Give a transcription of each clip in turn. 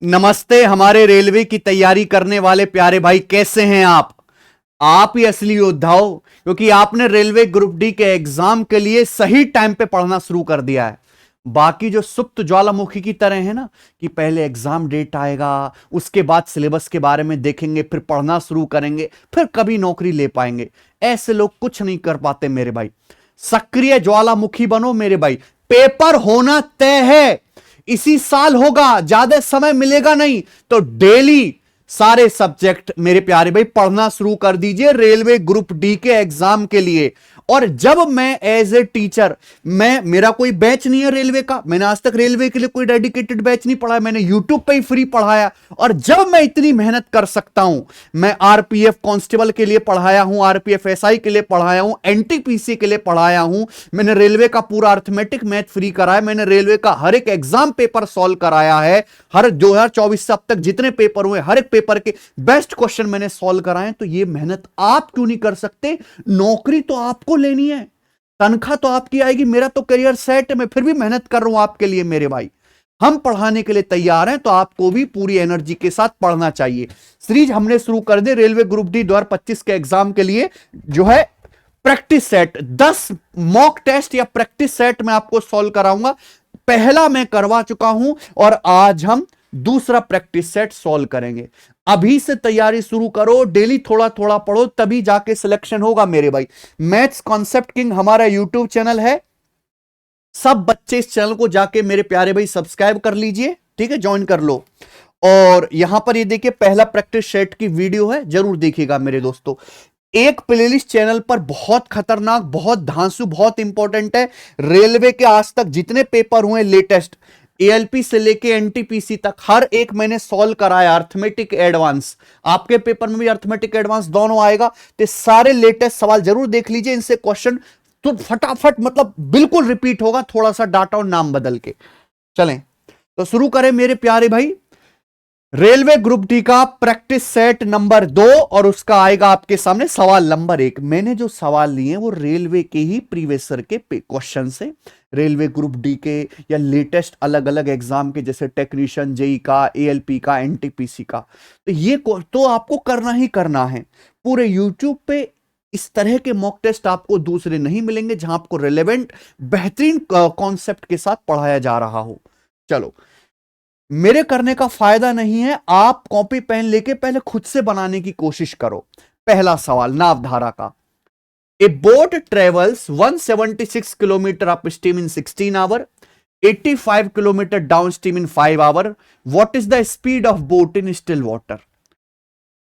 नमस्ते हमारे रेलवे की तैयारी करने वाले प्यारे भाई, कैसे हैं आप ही असली योद्धा हो, क्योंकि आपने रेलवे ग्रुप डी के एग्जाम के लिए सही टाइम पे पढ़ना शुरू कर दिया है। बाकी जो सुप्त ज्वालामुखी की तरह है ना, कि पहले एग्जाम डेट आएगा, उसके बाद सिलेबस के बारे में देखेंगे, फिर पढ़ना शुरू करेंगे, फिर कभी नौकरी ले पाएंगे, ऐसे लोग कुछ नहीं कर पाते मेरे भाई। सक्रिय ज्वालामुखी बनो मेरे भाई। पेपर होना तय है, इसी साल होगा, ज्यादा समय मिलेगा नहीं, तो डेली सारे सब्जेक्ट मेरे प्यारे भाई पढ़ना शुरू कर दीजिए रेलवे ग्रुप डी के एग्जाम के लिए। और जब मैं एज ए टीचर, मेरा कोई बैच नहीं है रेलवे का, मैंने आज तक रेलवे के लिए कोई डेडिकेटेड बैच नहीं पढ़ाया, मैंने यूट्यूब पे ही फ्री पढ़ाया। और जब मैं इतनी मेहनत कर सकता हूं, मैं आरपीएफ कांस्टेबल के लिए पढ़ाया हूं, आरपीएफ एसआई के लिए पढ़ाया हूं, एनटीपीसी के लिए पढ़ाया हूं, मैंने रेलवे का पूरा अर्थमेटिक मैथ फ्री कराया, मैंने रेलवे का हर एक एग्जाम पेपर सॉल्व कराया है, हर 2024 से अब तक जितने पेपर हुए हर एक पेपर के बेस्ट क्वेश्चन मैंने सॉल्व कराए। तो ये मेहनत आप क्यों नहीं कर सकते? नौकरी तो आपको लेनी है, तनख्वाह तो आपकी आएगी, मेरा तो करियर सेट है, मैं फिर भी मेहनत कर रहा हूं आपके लिए मेरे भाई। हम पढ़ाने के लिए तैयार हैं, तो आपको भी पूरी एनर्जी के साथ पढ़ना चाहिए। सीरीज हमने शुरू कर दी रेलवे ग्रुप डी 2025 के एग्जाम के लिए, जो है प्रैक्टिस सेट 10 मॉक टेस्ट या प्रैक्टिस सेट मैं आपको सॉल्व कराऊंगा। पहला मैं करवा चुका हूं और आज हम दूसरा प्रैक्टिस सेट सॉल्व करेंगे। अभी से तैयारी शुरू करो, डेली थोड़ा थोड़ा पढ़ो, तभी जाके सिलेक्शन होगा मेरे भाई। मैथ्स कॉन्सेप्ट किंग हमारा यूट्यूब चैनल है, सब बच्चे इस चैनल को जाके मेरे प्यारे भाई सब्सक्राइब कर लीजिए, ठीक है, ज्वाइन कर लो। और यहां पर ये देखिए पहला प्रैक्टिस सेट की वीडियो है, जरूर देखिएगा मेरे दोस्तों। एक प्लेलिस्ट चैनल पर बहुत खतरनाक, बहुत धांसू, बहुत इंपॉर्टेंट है। रेलवे के आज तक जितने पेपर हुए लेटेस्ट, एएलपी से लेके एनटीपीसी तक, हर एक मैंने सॉल्व कराया। अर्थमेटिक एडवांस, आपके पेपर में भी अर्थमेटिक एडवांस दोनों आएगा, तो सारे लेटेस्ट सवाल जरूर देख लीजिए। इनसे क्वेश्चन तो फटाफट मतलब बिल्कुल रिपीट होगा, थोड़ा सा डाटा और नाम बदल के। चलें तो शुरू करें मेरे प्यारे भाई। रेलवे ग्रुप डी का प्रैक्टिस सेट नंबर 2 और उसका आएगा आपके सामने सवाल नंबर 1। मैंने जो सवाल लिए हैं वो रेलवे के ही प्रीवियस के क्वेश्चन से, रेलवे ग्रुप डी के या लेटेस्ट अलग अलग एग्जाम के, जैसे टेक्नीशियन, जेई का, एएलपी का, एनटीपीसी का। तो ये तो आपको करना ही करना है। पूरे यूट्यूब पे इस तरह के मॉक टेस्ट आपको दूसरे नहीं मिलेंगे, जहां आपको रिलेवेंट बेहतरीन कॉन्सेप्ट के साथ पढ़ाया जा रहा हो। चलो, मेरे करने का फायदा नहीं है, आप कॉपी पेन लेके पहले खुद से बनाने की कोशिश करो। पहला सवाल नावधारा का। A boat travels 176 kilometre upstream in 16 hour, 85 kilometre downstream in 5 hour. What is the speed of boat in still water?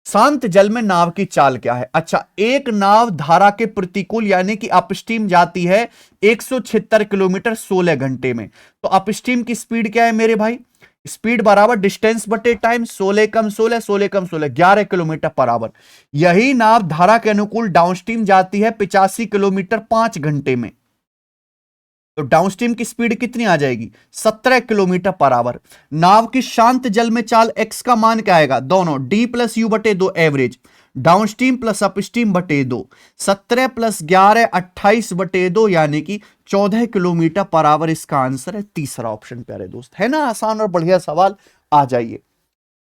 शांत जल में नाव की चाल क्या है? अच्छा, एक नाव धारा के प्रतिकूल यानी कि अपस्ट्रीम जाती है 176 किलोमीटर 16 घंटे में। तो अपस्ट्रीम की स्पीड क्या है मेरे भाई? स्पीड बराबर डिस्टेंस बटे टाइम, 16 कम 16, 16 कम 16, 11 किलोमीटर पर आवर। यही नाव धारा के अनुकूल डाउनस्ट्रीम जाती है 85 किलोमीटर 5 घंटे में। तो डाउनस्ट्रीम की स्पीड कितनी आ जाएगी? 17 किलोमीटर पर आवर। नाव की शांत जल में चाल एक्स का मान क्या आएगा? दोनों डी प्लस यू बटे 2 एवरेज, डाउनस्ट्रीम प्लस अपस्ट्रीम बटे 2, 17 प्लस 11 28 बटे 2 यानी कि 14 किलोमीटर पर आवर इसका आंसर है। तीसरा ऑप्शन प्यारे दोस्त, है ना आसान और बढ़िया सवाल। आ जाइए,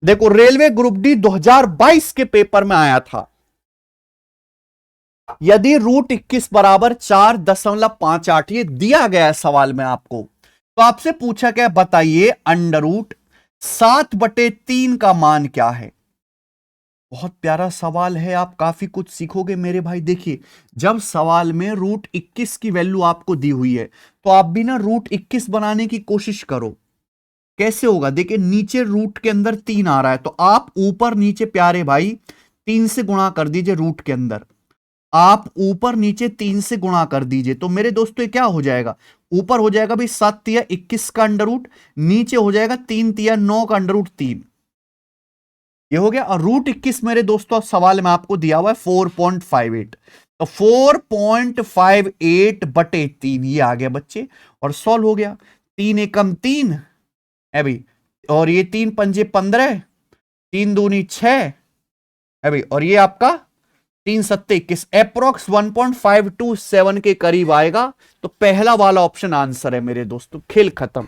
देखो रेलवे ग्रुप डी 2022 के पेपर में आया था। यदि रूट 21 बराबर 4.58 ये दिया गया है सवाल में आपको, तो आपसे पूछा गया बताइए अंडर रूट 7/3 का मान क्या है? बहुत प्यारा सवाल है, आप काफी कुछ सीखोगे मेरे भाई। देखिए, जब सवाल में रूट 21 की वैल्यू आपको दी हुई है, तो आप भी ना रूट 21 बनाने की कोशिश करो। कैसे होगा? देखिए, नीचे रूट के अंदर 3 आ रहा है, तो आप ऊपर नीचे प्यारे भाई 3 से गुणा कर दीजिए। रूट के अंदर आप ऊपर नीचे 3 से गुणा कर दीजिए, तो मेरे दोस्तों ये क्या हो जाएगा? ऊपर हो जाएगा भाई 7 तिया 21 का अंडर रूट, नीचे हो जाएगा 3 तिया 9 का अंडर रूट 3। ये हो गया। और रूट 21 मेरे दोस्तों सवाल में आपको दिया हुआ है 4.58, तो 4.58 बटे 3 ये आ गया बच्चे, और सॉल्व हो गया। 3 एकम 3 है भाई, और ये 3 पंजे 15, 3 दूनी 6 है भाई, और ये आपका 3 सत्ते 21, अप्रोक्स 1.527 के करीब आएगा। तो पहला वाला ऑप्शन आंसर है मेरे दोस्तों। खेल खत्म,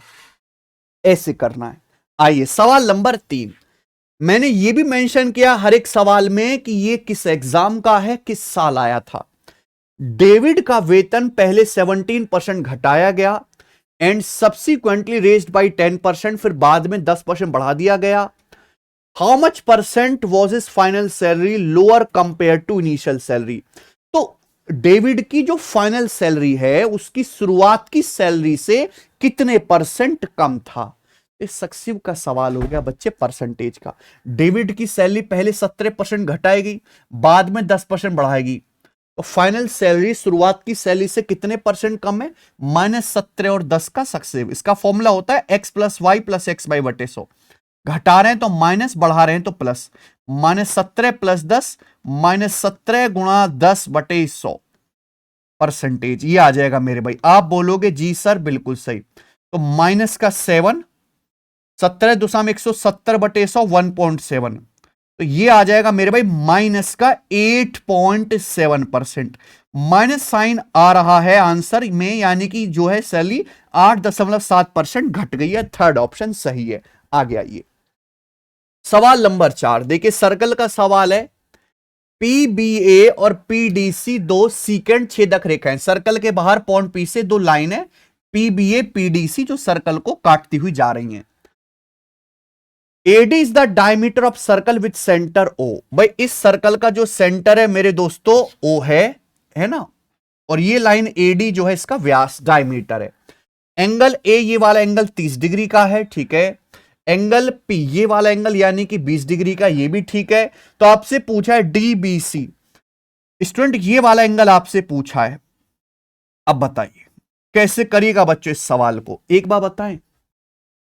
ऐसे करना है। आइए सवाल नंबर 3। मैंने ये भी मेंशन किया हर एक सवाल में कि ये किस एग्जाम का है, किस साल आया था। डेविड का वेतन पहले 17% घटाया गया एंड सब्सिक्वेंटली रेज्ड बाय 10%, फिर बाद में 10% बढ़ा दिया गया। How much percent was his final salary lower compare to initial salary. तो डेविड की जो फाइनल सैलरी है उसकी शुरुआत की सैलरी से कितने परसेंट कम था। इस सक्सिव का सवाल हो गया बच्चे, परसेंटेज का। डेविड की सैलरी पहले 17% घटाएगी, बाद में 10% बढ़ाएगी, तो फाइनल सैलरी शुरुआत की सैलरी से कितने परसेंट कम है, -17 और 10 का सक्सिव। इसका फॉर्मूला होता है x plus y plus x by बटे 100। घटा रहे हैं तो माइनस, बढ़ा रहे हैं तो प्लस। -17 प्लस 10, -17 गुणा 10 बटे 100 परसेंटेज, ये आ जाएगा मेरे भाई। आप बोलोगे जी सर बिल्कुल सही, तो माइनस का 7, 17 दुसाम 170 बटे 100 1.7, तो ये आ जाएगा मेरे भाई माइनस का 8.7%। माइनस साइन आ रहा है आंसर में, यानी कि जो है सैलरी 8.7% घट गई है। थर्ड ऑप्शन सही है। आगे आइए सवाल नंबर 4। देखिए सर्कल का सवाल है। पीबीए और पीडीसी दो सीकेंड छेदक रेखाएं, सर्कल के बाहर पॉइंट पी से दो लाइन है पीबीए पीडीसी जो सर्कल को काटती हुई जा रही हैं। AD is the diameter of circle with centre O। भाई इस सर्कल का जो सेंटर है मेरे दोस्तों O है ना, और ये लाइन AD जो है इसका व्यास डायमीटर है। एंगल A ये वाला एंगल 30 डिग्री का है, ठीक है। एंगल P ये वाला एंगल यानी कि 20 डिग्री का, ये भी ठीक है। तो आपसे पूछा है DBC। स्टूडेंट ये वाला एंगल आपसे पूछा है, अब बताइए कैसे करिएगा बच्चों इस सवाल को, एक बार बताएं।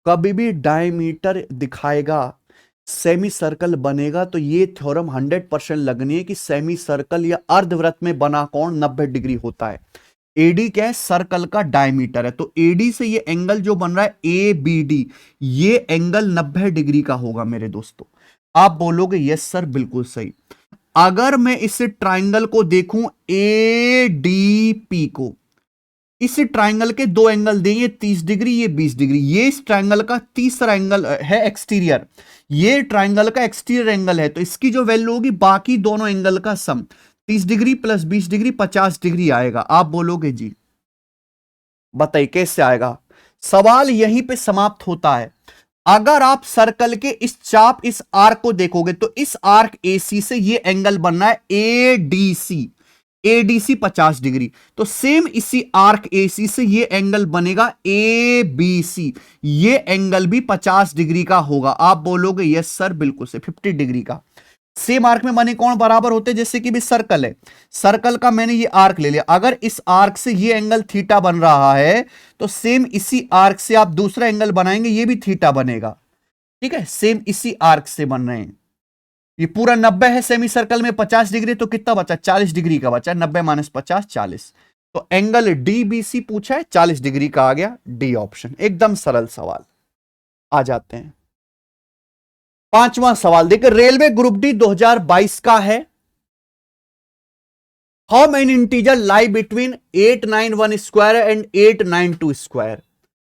कभी भी डायमीटर दिखाएगा, सेमी सर्कल बनेगा, तो ये थ्योरम 100% लगनी है कि सेमी सर्कल या अर्धवृत्त में बना कोण 90 डिग्री होता है। एडी क्या है, सर्कल का डायमीटर है, तो एडी से ये एंगल जो बन रहा है ABD, ये एंगल 90 डिग्री का होगा मेरे दोस्तों। आप बोलोगे यस सर बिल्कुल सही। अगर मैं इस ट्राइंगल को देखूं ADP को, इस ट्राइंगल के दो एंगल देंगे 30 डिग्री, ये 20 डिग्री, ये इस ट्राइंगल का तीसरा एंगल है एक्सटीरियर, ये ट्राइंगल का एक्सटीरियर एंगल है, तो इसकी जो वैल्यू होगी बाकी दोनों एंगल का सम 30 डिग्री प्लस 20 डिग्री 50 डिग्री आएगा। आप बोलोगे जी, बताइए कैसे आएगा। सवाल यहीं पे समाप्त होता है। अगर आप सर्कल के इस चाप, इस आर्क को देखोगे तो इस आर्क AC से ये एंगल बनना है ADC, ADC 50 डिग्री, तो सेम इसी आर्क AC से ये एंगल बनेगा ABC, ये एंगल भी 50 डिग्री का होगा। आप बोलोगे यस सर बिल्कुल से 50 डिग्री का। सेम आर्क में बने कौन बराबर होते हैं, जैसे कि भी सर्कल है, सर्कल का मैंने ये आर्क ले लिया, अगर इस आर्क से ये एंगल थीटा बन रहा है तो सेम इसी आर्क से आप दूसरा एंगल बनाएंगे, ये भी थीटा बनेगा, ठीक है। सेम इसी आर्क से बन रहे हैं। ये पूरा 90 है सेमी सर्कल में, 50 डिग्री, तो कितना बचा 40 डिग्री का बचा, 90 माइनस 50 40, तो एंगल DBC पूछा है 40 डिग्री का आ गया, डी ऑप्शन। एकदम सरल सवाल। आ जाते हैं पांचवा सवाल। देखिए रेलवे ग्रुप डी 2022 का है। How many integer lie between 891 square and 892 square.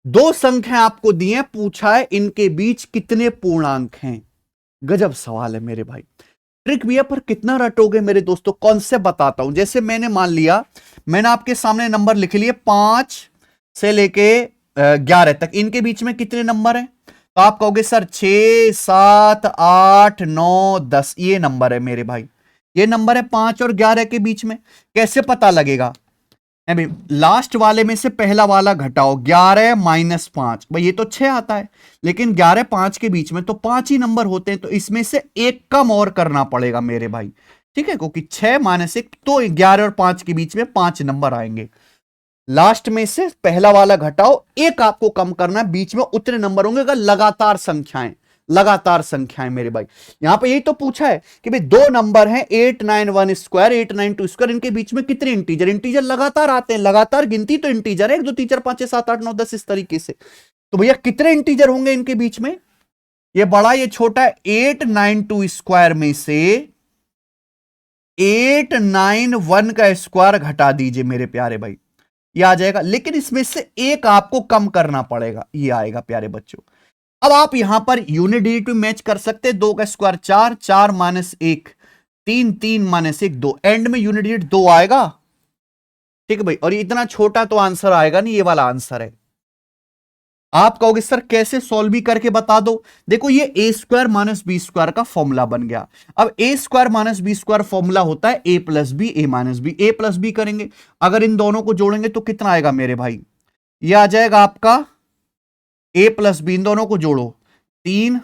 दो संख्या आपको दी है, पूछा है इनके बीच कितने पूर्णांक हैं। गजब सवाल है मेरे भाई। ट्रिक भैया पर कितना रटोगे मेरे दोस्तों, कॉन्सेप्ट बताता हूं। जैसे मैंने मान लिया, मैंने आपके सामने नंबर लिख लिए 5 से लेके 11 तक, इनके बीच में कितने नंबर हैं, तो आप कहोगे सर 6 7 8 9 10, ये नंबर है मेरे भाई, ये नंबर है 5 और 11 के बीच में। कैसे पता लगेगा, अभी लास्ट वाले में से पहला वाला घटाओ, 11 माइनस 5, भाई ये तो 6 आता है, लेकिन 11 5 के बीच में तो 5 ही नंबर होते हैं, तो इसमें से एक कम और करना पड़ेगा मेरे भाई, ठीक है, क्योंकि 6 माइनस 1, तो 11 और 5 के बीच में 5 नंबर आएंगे। लास्ट में से पहला वाला घटाओ, एक आपको कम करना है, बीच में उतने नंबर होंगे अगर लगातार संख्याएं, लगातार संख्याएं मेरे भाई। यहां पे यही तो पूछा है कि भाई दो नंबर हैं 891 स्क्वायर 892 स्क्वायर, इनके बीच में कितने इंटीजर, इंटीजर लगातार आते हैं, लगातार गिनती तो इंटीजर है, 1 2 3 4 5 6 7 8 9 10 इस तरीके से। तो भैया कितने इंटीजर होंगे इनके बीच में, ये बड़ा ये छोटा है, 892 स्क्वायर में से 891 का स्क्वायर घटा दीजिए मेरे प्यारे भाई, ये आ जाएगा, लेकिन इसमें से एक आपको कम करना पड़ेगा, ये आएगा प्यारे बच्चों। अब आप यहां पर यूनिट डिजिट में मैच कर सकते हैं, 2 का स्क्वायर 4, 4 माइनस 1 3, 3 माइनस 1 2, एंड में यूनिट डिजिट 2 आएगा। ठीक है भाई, और ये इतना छोटा तो आंसर आएगा नहीं, ये वाला आंसर है। आप कहोगे सर कैसे सॉल्व भी करके बता दो। देखो ये A square minus B square का फॉर्मूला बन गया। अब A square minus B square formula होता है A plus B, A minus B, A plus B करेंगे। अगर इन दोनों को जोड़ेंगे तो कितना आएगा मेरे भाई, ये आ जाएगा आपका ए प्लस बी, इन दोनों को जोड़ो 3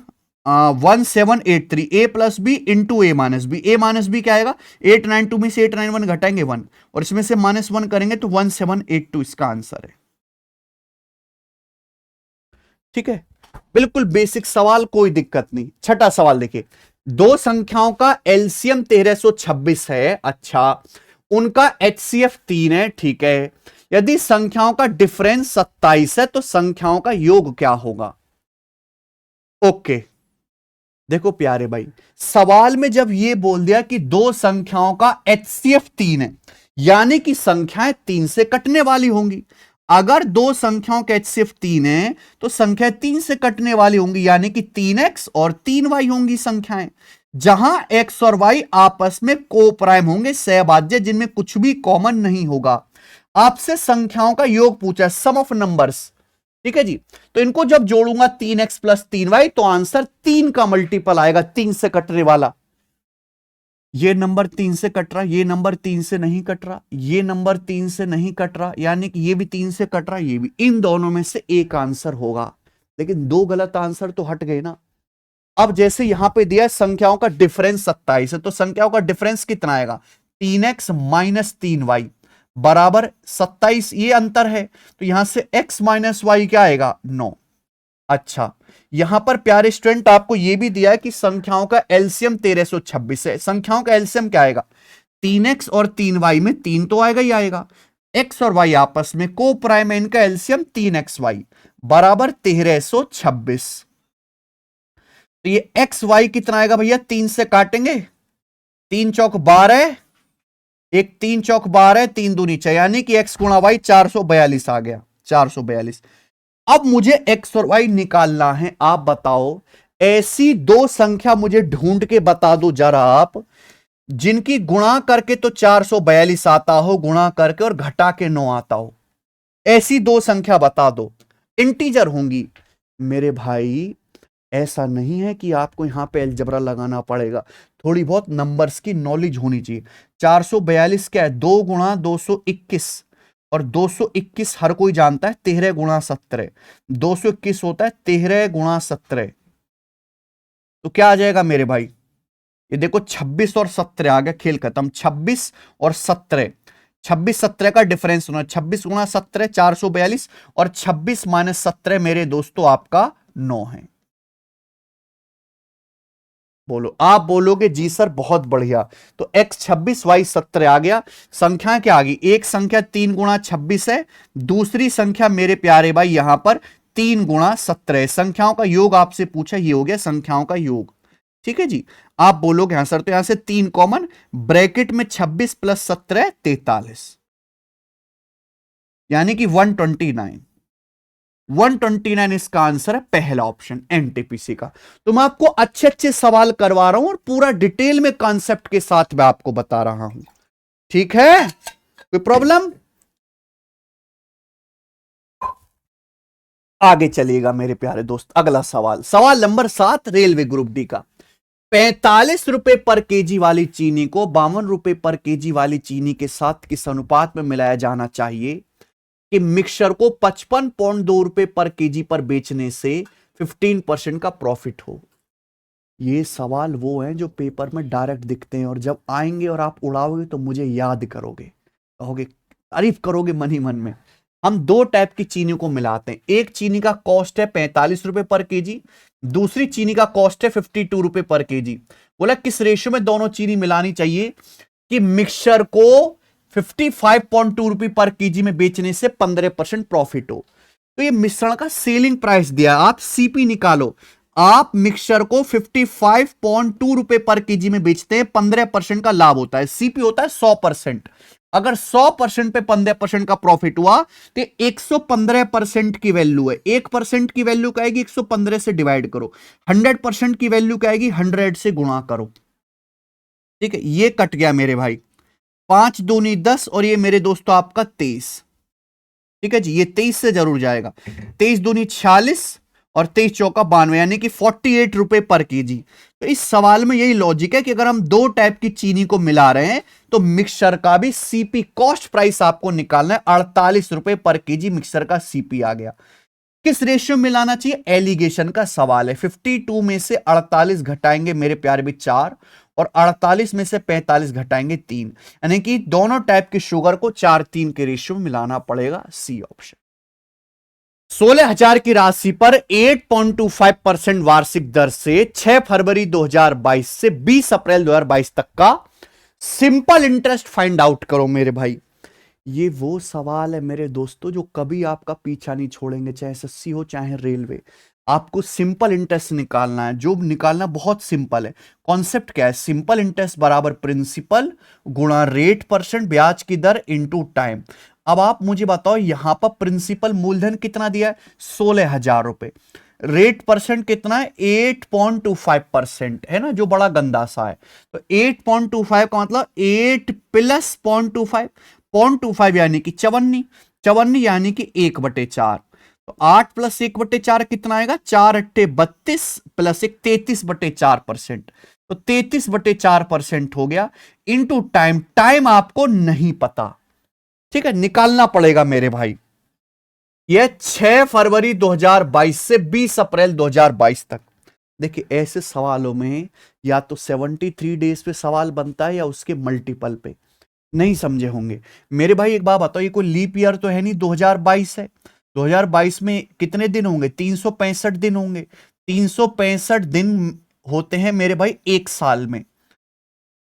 1783, ए plus B into A minus B, A minus B क्या आएगा 892 में से 891 घटाएंगे 1, और इसमें से -1 करेंगे तो 1782 इसका आंसर है। ठीक है, बिल्कुल बेसिक सवाल, कोई दिक्कत नहीं। छठा सवाल देखिए, दो संख्याओं का एलसीएम 1326 है, अच्छा उनका एचसीएफ 3 है, ठीक है। यदि संख्याओं का डिफरेंस 27 है तो संख्याओं का योग क्या होगा। ओके, देखो प्यारे भाई, सवाल में जब यह बोल दिया कि दो संख्याओं का एचसीएफ 3 है, यानी कि संख्याएं 3 से कटने वाली होंगी। अगर दो संख्याओं का एचसीएफ 3 है तो संख्या 3 से कटने वाली होंगी, यानी कि 3x और 3y होंगी संख्याएं, जहां x और y आपस में को प्राइम होंगे, सहभाज्य जिनमें कुछ भी कॉमन नहीं होगा। आपसे संख्याओं का योग पूछा, सम ऑफ नंबर्स, ठीक है जी। तो इनको जब जोड़ूंगा 3x प्लस 3y तो आंसर 3 का मल्टीपल आएगा, 3 से कटने वाला। ये नंबर 3 से कट रहा, ये नंबर 3 से नहीं कट रहा, ये नंबर 3 से नहीं कट रहा, यानी कि ये भी 3 से कट रहा, ये भी। इन दोनों में से एक आंसर होगा, लेकिन दो गलत आंसर तो हट गए ना। अब जैसे यहां पे दिया संख्याओं का डिफरेंस 27 है, तो संख्याओं का डिफरेंस कितना आएगा 3x माइनस 3y बराबर 27, ये अंतर है, तो यहां से x माइनस वाई क्या आएगा 9। अच्छा, यहां पर प्यारे स्टूडेंट आपको यह भी दिया है कि संख्याओं का एलसीएम 1326 है। संख्याओं का एलसीएम क्या आएगा, 3x और 3y में 3 तो आएगा ही आएगा, x और y आपस में को प्राइम है, इनका एलसीएम 3xy बराबर 1326। तो ये xy कितना आएगा भैया, 3 से काटेंगे, 3 चौक 12, एक 3 चौक 12, 3 दूनी 6, यानी कि x गुणा y 442 आ गया, 442। अब मुझे x और y निकालना है। आप बताओ ऐसी दो संख्या मुझे ढूंढ के बता दो जरा आप, जिनकी गुणा करके तो 442 आता हो, गुणा करके और घटा के 9 आता हो। ऐसी दो संख्या बता दो, इंटीजर होंगी। मेरे भाई ऐसा नहीं है कि आपको यहां पे अलजेब्रा लगाना पड़ेगा, थोड़ी बहुत नंबर्स की नॉलेज होनी चाहिए। 442 क्या है, 2 गुणा 221, और 221 हर कोई जानता है 13 गुणा 17, 221 होता है 13 गुणा 17। तो क्या आ जाएगा मेरे भाई, ये देखो 26 और 17 आ गया, खेल खत्म। 26 और 17, 26 17 का डिफरेंस होना, 26 गुणा 17 442, और 26 माइनस 17 मेरे दोस्तों आपका 9 है। बोलो, आप बोलोगे जी सर बहुत बढ़िया, तो x 26 y 17 आ गया। संख्या क्या आ गई, एक संख्या 3 गुणा 26 है, दूसरी संख्या मेरे प्यारे भाई यहां पर 3 गुणा 17 है। संख्याओं का योग आपसे पूछा, ये हो गया संख्याओं का योग। ठीक है जी, आप बोलोगे हाँ सर, तो यहां से 3 कॉमन, ब्रैकेट में 26 प्लस 17 43, यानी कि 129। 129 इसका आंसर है, पहला ऑप्शन एनटीपीसी का। तो मैं आपको अच्छे अच्छे सवाल करवा रहा हूं और पूरा डिटेल में कॉन्सेप्ट के साथ मैं आपको बता रहा हूं, ठीक है, कोई प्रॉब्लम। आगे चलिएगा मेरे प्यारे दोस्त, अगला सवाल, सवाल नंबर 7 रेलवे ग्रुप डी का। 45 रुपए पर केजी वाली चीनी को 52 रुपए पर केजी वाली चीनी के साथ किस अनुपात में मिलाया जाना चाहिए कि मिक्सचर को 55.2 रुपए पर केजी पर बेचने से 15% का प्रॉफिट हो। ये सवाल वो हैं जो पेपर में डायरेक्ट दिखते हैं, और जब आएंगे और आप उड़ाओगे तो मुझे याद करोगे, कहोगे, तारीफ करोगे मन ही मन में। हम दो टाइप की चीनी को मिलाते हैं, एक चीनी का कॉस्ट है 45 रुपए पर केजी, दूसरी चीनी का कॉस्ट है 52 रुपए पर केजी। बोला किस रेशियो में दोनों चीनी मिलानी चाहिए कि मिक्सचर को 55.2 रुपए पर केजी में बेचने से 15% प्रॉफिट हो। तो ये मिश्रण का सेलिंग प्राइस दिया, आप सीपी निकालो। आप मिक्सचर को 55.2 रुपए पर केजी में बेचते हैं, 15% का लाभ होता है, सीपी होता है 100%। अगर 100% पे 15% का प्रॉफिट हुआ तो 115% की वैल्यू है। 1% की वैल्यू क्या आएगी, 115 से डिवाइड करो। 100% की वैल्यू क्या आएगी, 100 से गुणा करो। ठीक है, ये कट गया मेरे भाई, 5 दूनी 10 और ये मेरे दोस्तों आपका 23। ठीक है जी, ये 23 से जरूर जाएगा। 23 दूनी 46 और 23 चौका 92, यानी कि 48 रुपए पर केजी। तो इस सवाल में यही लॉजिक है कि अगर हम दो टाइप की चीनी को मिला रहे हैं तो मिक्सचर का भी सीपी कॉस्ट प्राइस आपको निकालना है। 48 रुपए पर केजी मिक्सचर का सीपी आ गया। किस रेशियो मिलाना चाहिए, एलिगेशन का सवाल है। 52 में से 48 घटाएंगे मेरे प्यारे भी 4, और 48 में से 45 घटाएंगे 3, यानी कि दोनों टाइप की शुगर को 4-3 के रेशियो में मिलाना पड़ेगा। C option. 16,000 की राशि पर 8.25% वार्षिक दर से 6 फरवरी 2022 से 20 अप्रैल 2022 तक का सिंपल इंटरेस्ट फाइंड आउट करो मेरे भाई। ये वो सवाल है मेरे दोस्तों जो कभी आपका पीछा नहीं छोड़ेंगे, चाहे एसएससी हो चाहे रेलवे। आपको सिंपल इंटरेस्ट निकालना है, जो निकालना बहुत सिंपल है। कॉन्सेप्ट क्या है, सिंपल इंटरेस्ट बराबर प्रिंसिपल गुणा रेट परसेंट ब्याज की दर इनटू टाइम। अब आप मुझे बताओ, यहां पर प्रिंसिपल मूलधन कितना दिया है, 16,000 रुपए। रेट परसेंट कितना है, 8.25% है ना, जो बड़ा गंदा सा है। तो 8.25 का मतलब 8 प्लस 0.25 यानी कि 54 यानी कि 1/4। तो 8 प्लस 1/4 कितना आएगा, 4 अट्ठे 32 प्लस 1 33/4%। तो 33/4% हो गया इनटू टाइम। टाइम आपको नहीं पता, ठीक है, निकालना पड़ेगा मेरे भाई। यह 6 फरवरी 2022 से 20 अप्रैल 2022 तक। देखिए ऐसे सवालों में या तो 73 डेज पे सवाल बनता है या उसके मल्टीपल पे। नहीं समझे होंगे मेरे भाई। एक बात बताओ, ये कोई लीप ईयर तो है नहीं, 2022 है। 2022 में कितने दिन होंगे, 365 दिन होंगे। 365 दिन होते हैं मेरे भाई एक साल में।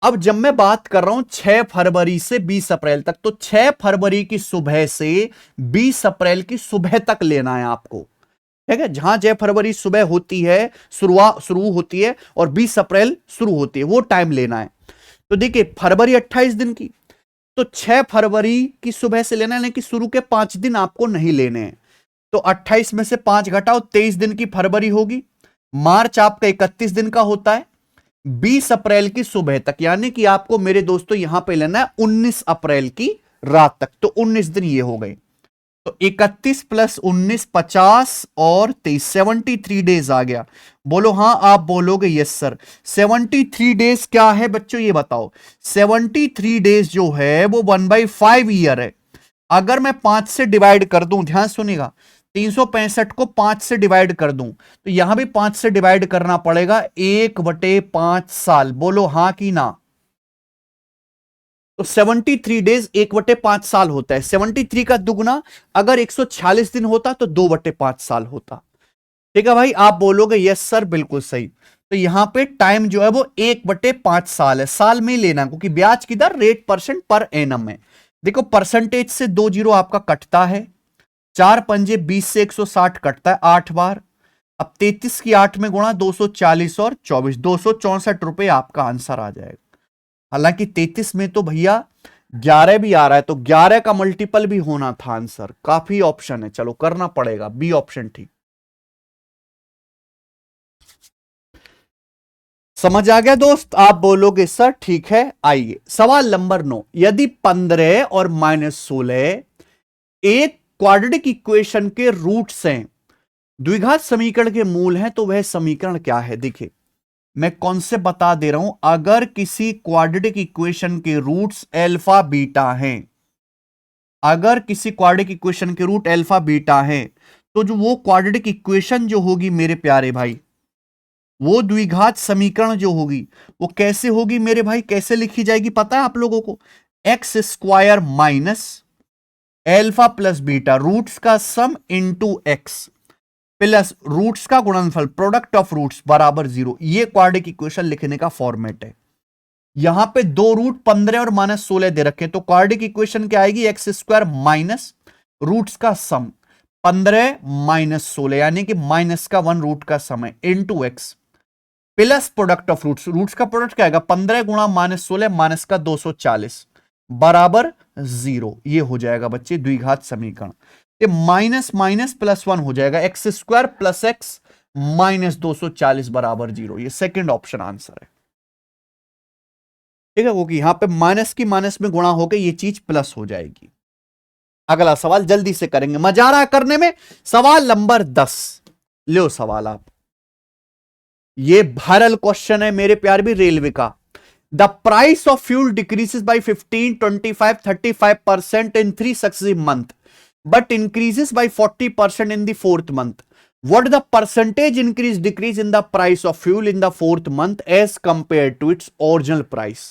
अब जब मैं बात कर रहा हूं 6 फरवरी से 20 अप्रैल तक, तो 6 फरवरी की सुबह से 20 अप्रैल की सुबह तक लेना है आपको। ठीक है, जहां 6 फरवरी सुबह होती है, शुरू होती है, और 20 अप्रैल शुरू होती है, वो टाइम लेना है। तो देखिए फरवरी 28 दिन की, तो 6 फरवरी की सुबह से लेना है, यानी कि शुरू के 5 दिन आपको नहीं लेने हैं। तो 28 में से 5 घटाओ, 23 दिन की फरवरी होगी। मार्च आपका 31 दिन का होता है। 20 अप्रैल की सुबह तक, यानी कि आपको मेरे दोस्तों यहां पे लेना है 19 अप्रैल की रात तक। तो 19 दिन ये हो गए। तो 31 प्लस 19 50 और 23 73 डेज आ गया। बोलो हाँ, आप बोलोगे यस सर। 73 डेज क्या है बच्चों, ये बताओ। 73 डेज जो है वो 1/5 ईयर है। अगर मैं 5 से डिवाइड कर दूं, ध्यान सुनिएगा, 365 को 5 से डिवाइड कर दूं तो यहां भी 5 से डिवाइड करना पड़ेगा, 1/5 साल। बोलो हां कि ना। तो 73 डेज 1/5 साल होता है। 73 का दुगना अगर 146 दिन होता तो 2/5 साल होता। ठीक है भाई, आप बोलोगे यस सर, बिल्कुल सही। तो यहां पे टाइम जो है वो 1/5 साल है। साल में ही लेना, क्योंकि ब्याज की दर रेट परसेंट पर एनम है। देखो परसेंटेज से 2 जीरो आपका कटता है। 4 पंजे 20 से 160 कटता है 8 बार। अब 33 की 8 में गुणा, 240 और 24, 264 रुपए आपका आंसर आ जाएगा। हालांकि 33 में तो भैया 11 भी आ रहा है, तो 11 का मल्टीपल भी होना था आंसर। काफी ऑप्शन है, चलो करना पड़ेगा, बी ऑप्शन ठीक। समझ आ गया दोस्त, आप बोलोगे सर ठीक है। आइए सवाल नंबर 9। यदि 15 और -16 एक क्वाड्रेटिक इक्वेशन के रूट्स हैं, द्विघात समीकरण के मूल हैं, तो वह समीकरण क्या है। देखिए मैं कॉन्सेप्ट बता दे रहा हूं। अगर किसी क्वाड्रेटिक इक्वेशन के रूट्स अल्फा बीटा हैं, अगर किसी क्वाड्रेटिक इक्वेशन के रूट अल्फा बीटा हैं, तो जो वो क्वाड्रेटिक इक्वेशन जो होगी मेरे प्यारे भाई, वो द्विघात समीकरण जो होगी वो कैसे होगी मेरे भाई, कैसे लिखी जाएगी पता है आप लोगों को। X square minus alpha plus beta, roots का sum into x plus roots का गुणनफल, प्रोडक्ट ऑफ रूट्स बराबर 0। ये क्वाड्रेटिक इक्वेशन लिखने का फॉर्मेट है। यहां पे दो रूट 15 और -16 दे रखे, तो क्वाड्रेटिक इक्वेशन क्या आएगी, एक्स स्क्वायर माइनस रूट्स का सम 15 -16, यानी कि माइनस का 1 रूट का सम है, into x plus product of roots. Roots का प्रोडक्ट क्या आएगा, 15 गुणा -16 माइनस का 240 बराबर 0। ये हो जाएगा बच्चे द्विघात समीकरण। ये माइनस माइनस प्लस 1 हो जाएगा, x square plus x minus 240 बराबर 0। ये सेकंड ऑप्शन आंसर है, ठीक है, क्योंकि यहां पे माइनस की माइनस में गुणा होकर ये चीज प्लस हो जाएगी। अगला सवाल जल्दी से करेंगे, मजा आ रहा है करने में। सवाल नंबर 10, लो सवाल आप। ये वायरल क्वेश्चन है मेरे प्यार भी रेलवे का। The price of fuel decreases by 15, 25, 35% in 3 successive month, but increases by 40% in the 4th month. What the percentage increase decrease in the price of fuel in the 4th month as compared to its original price?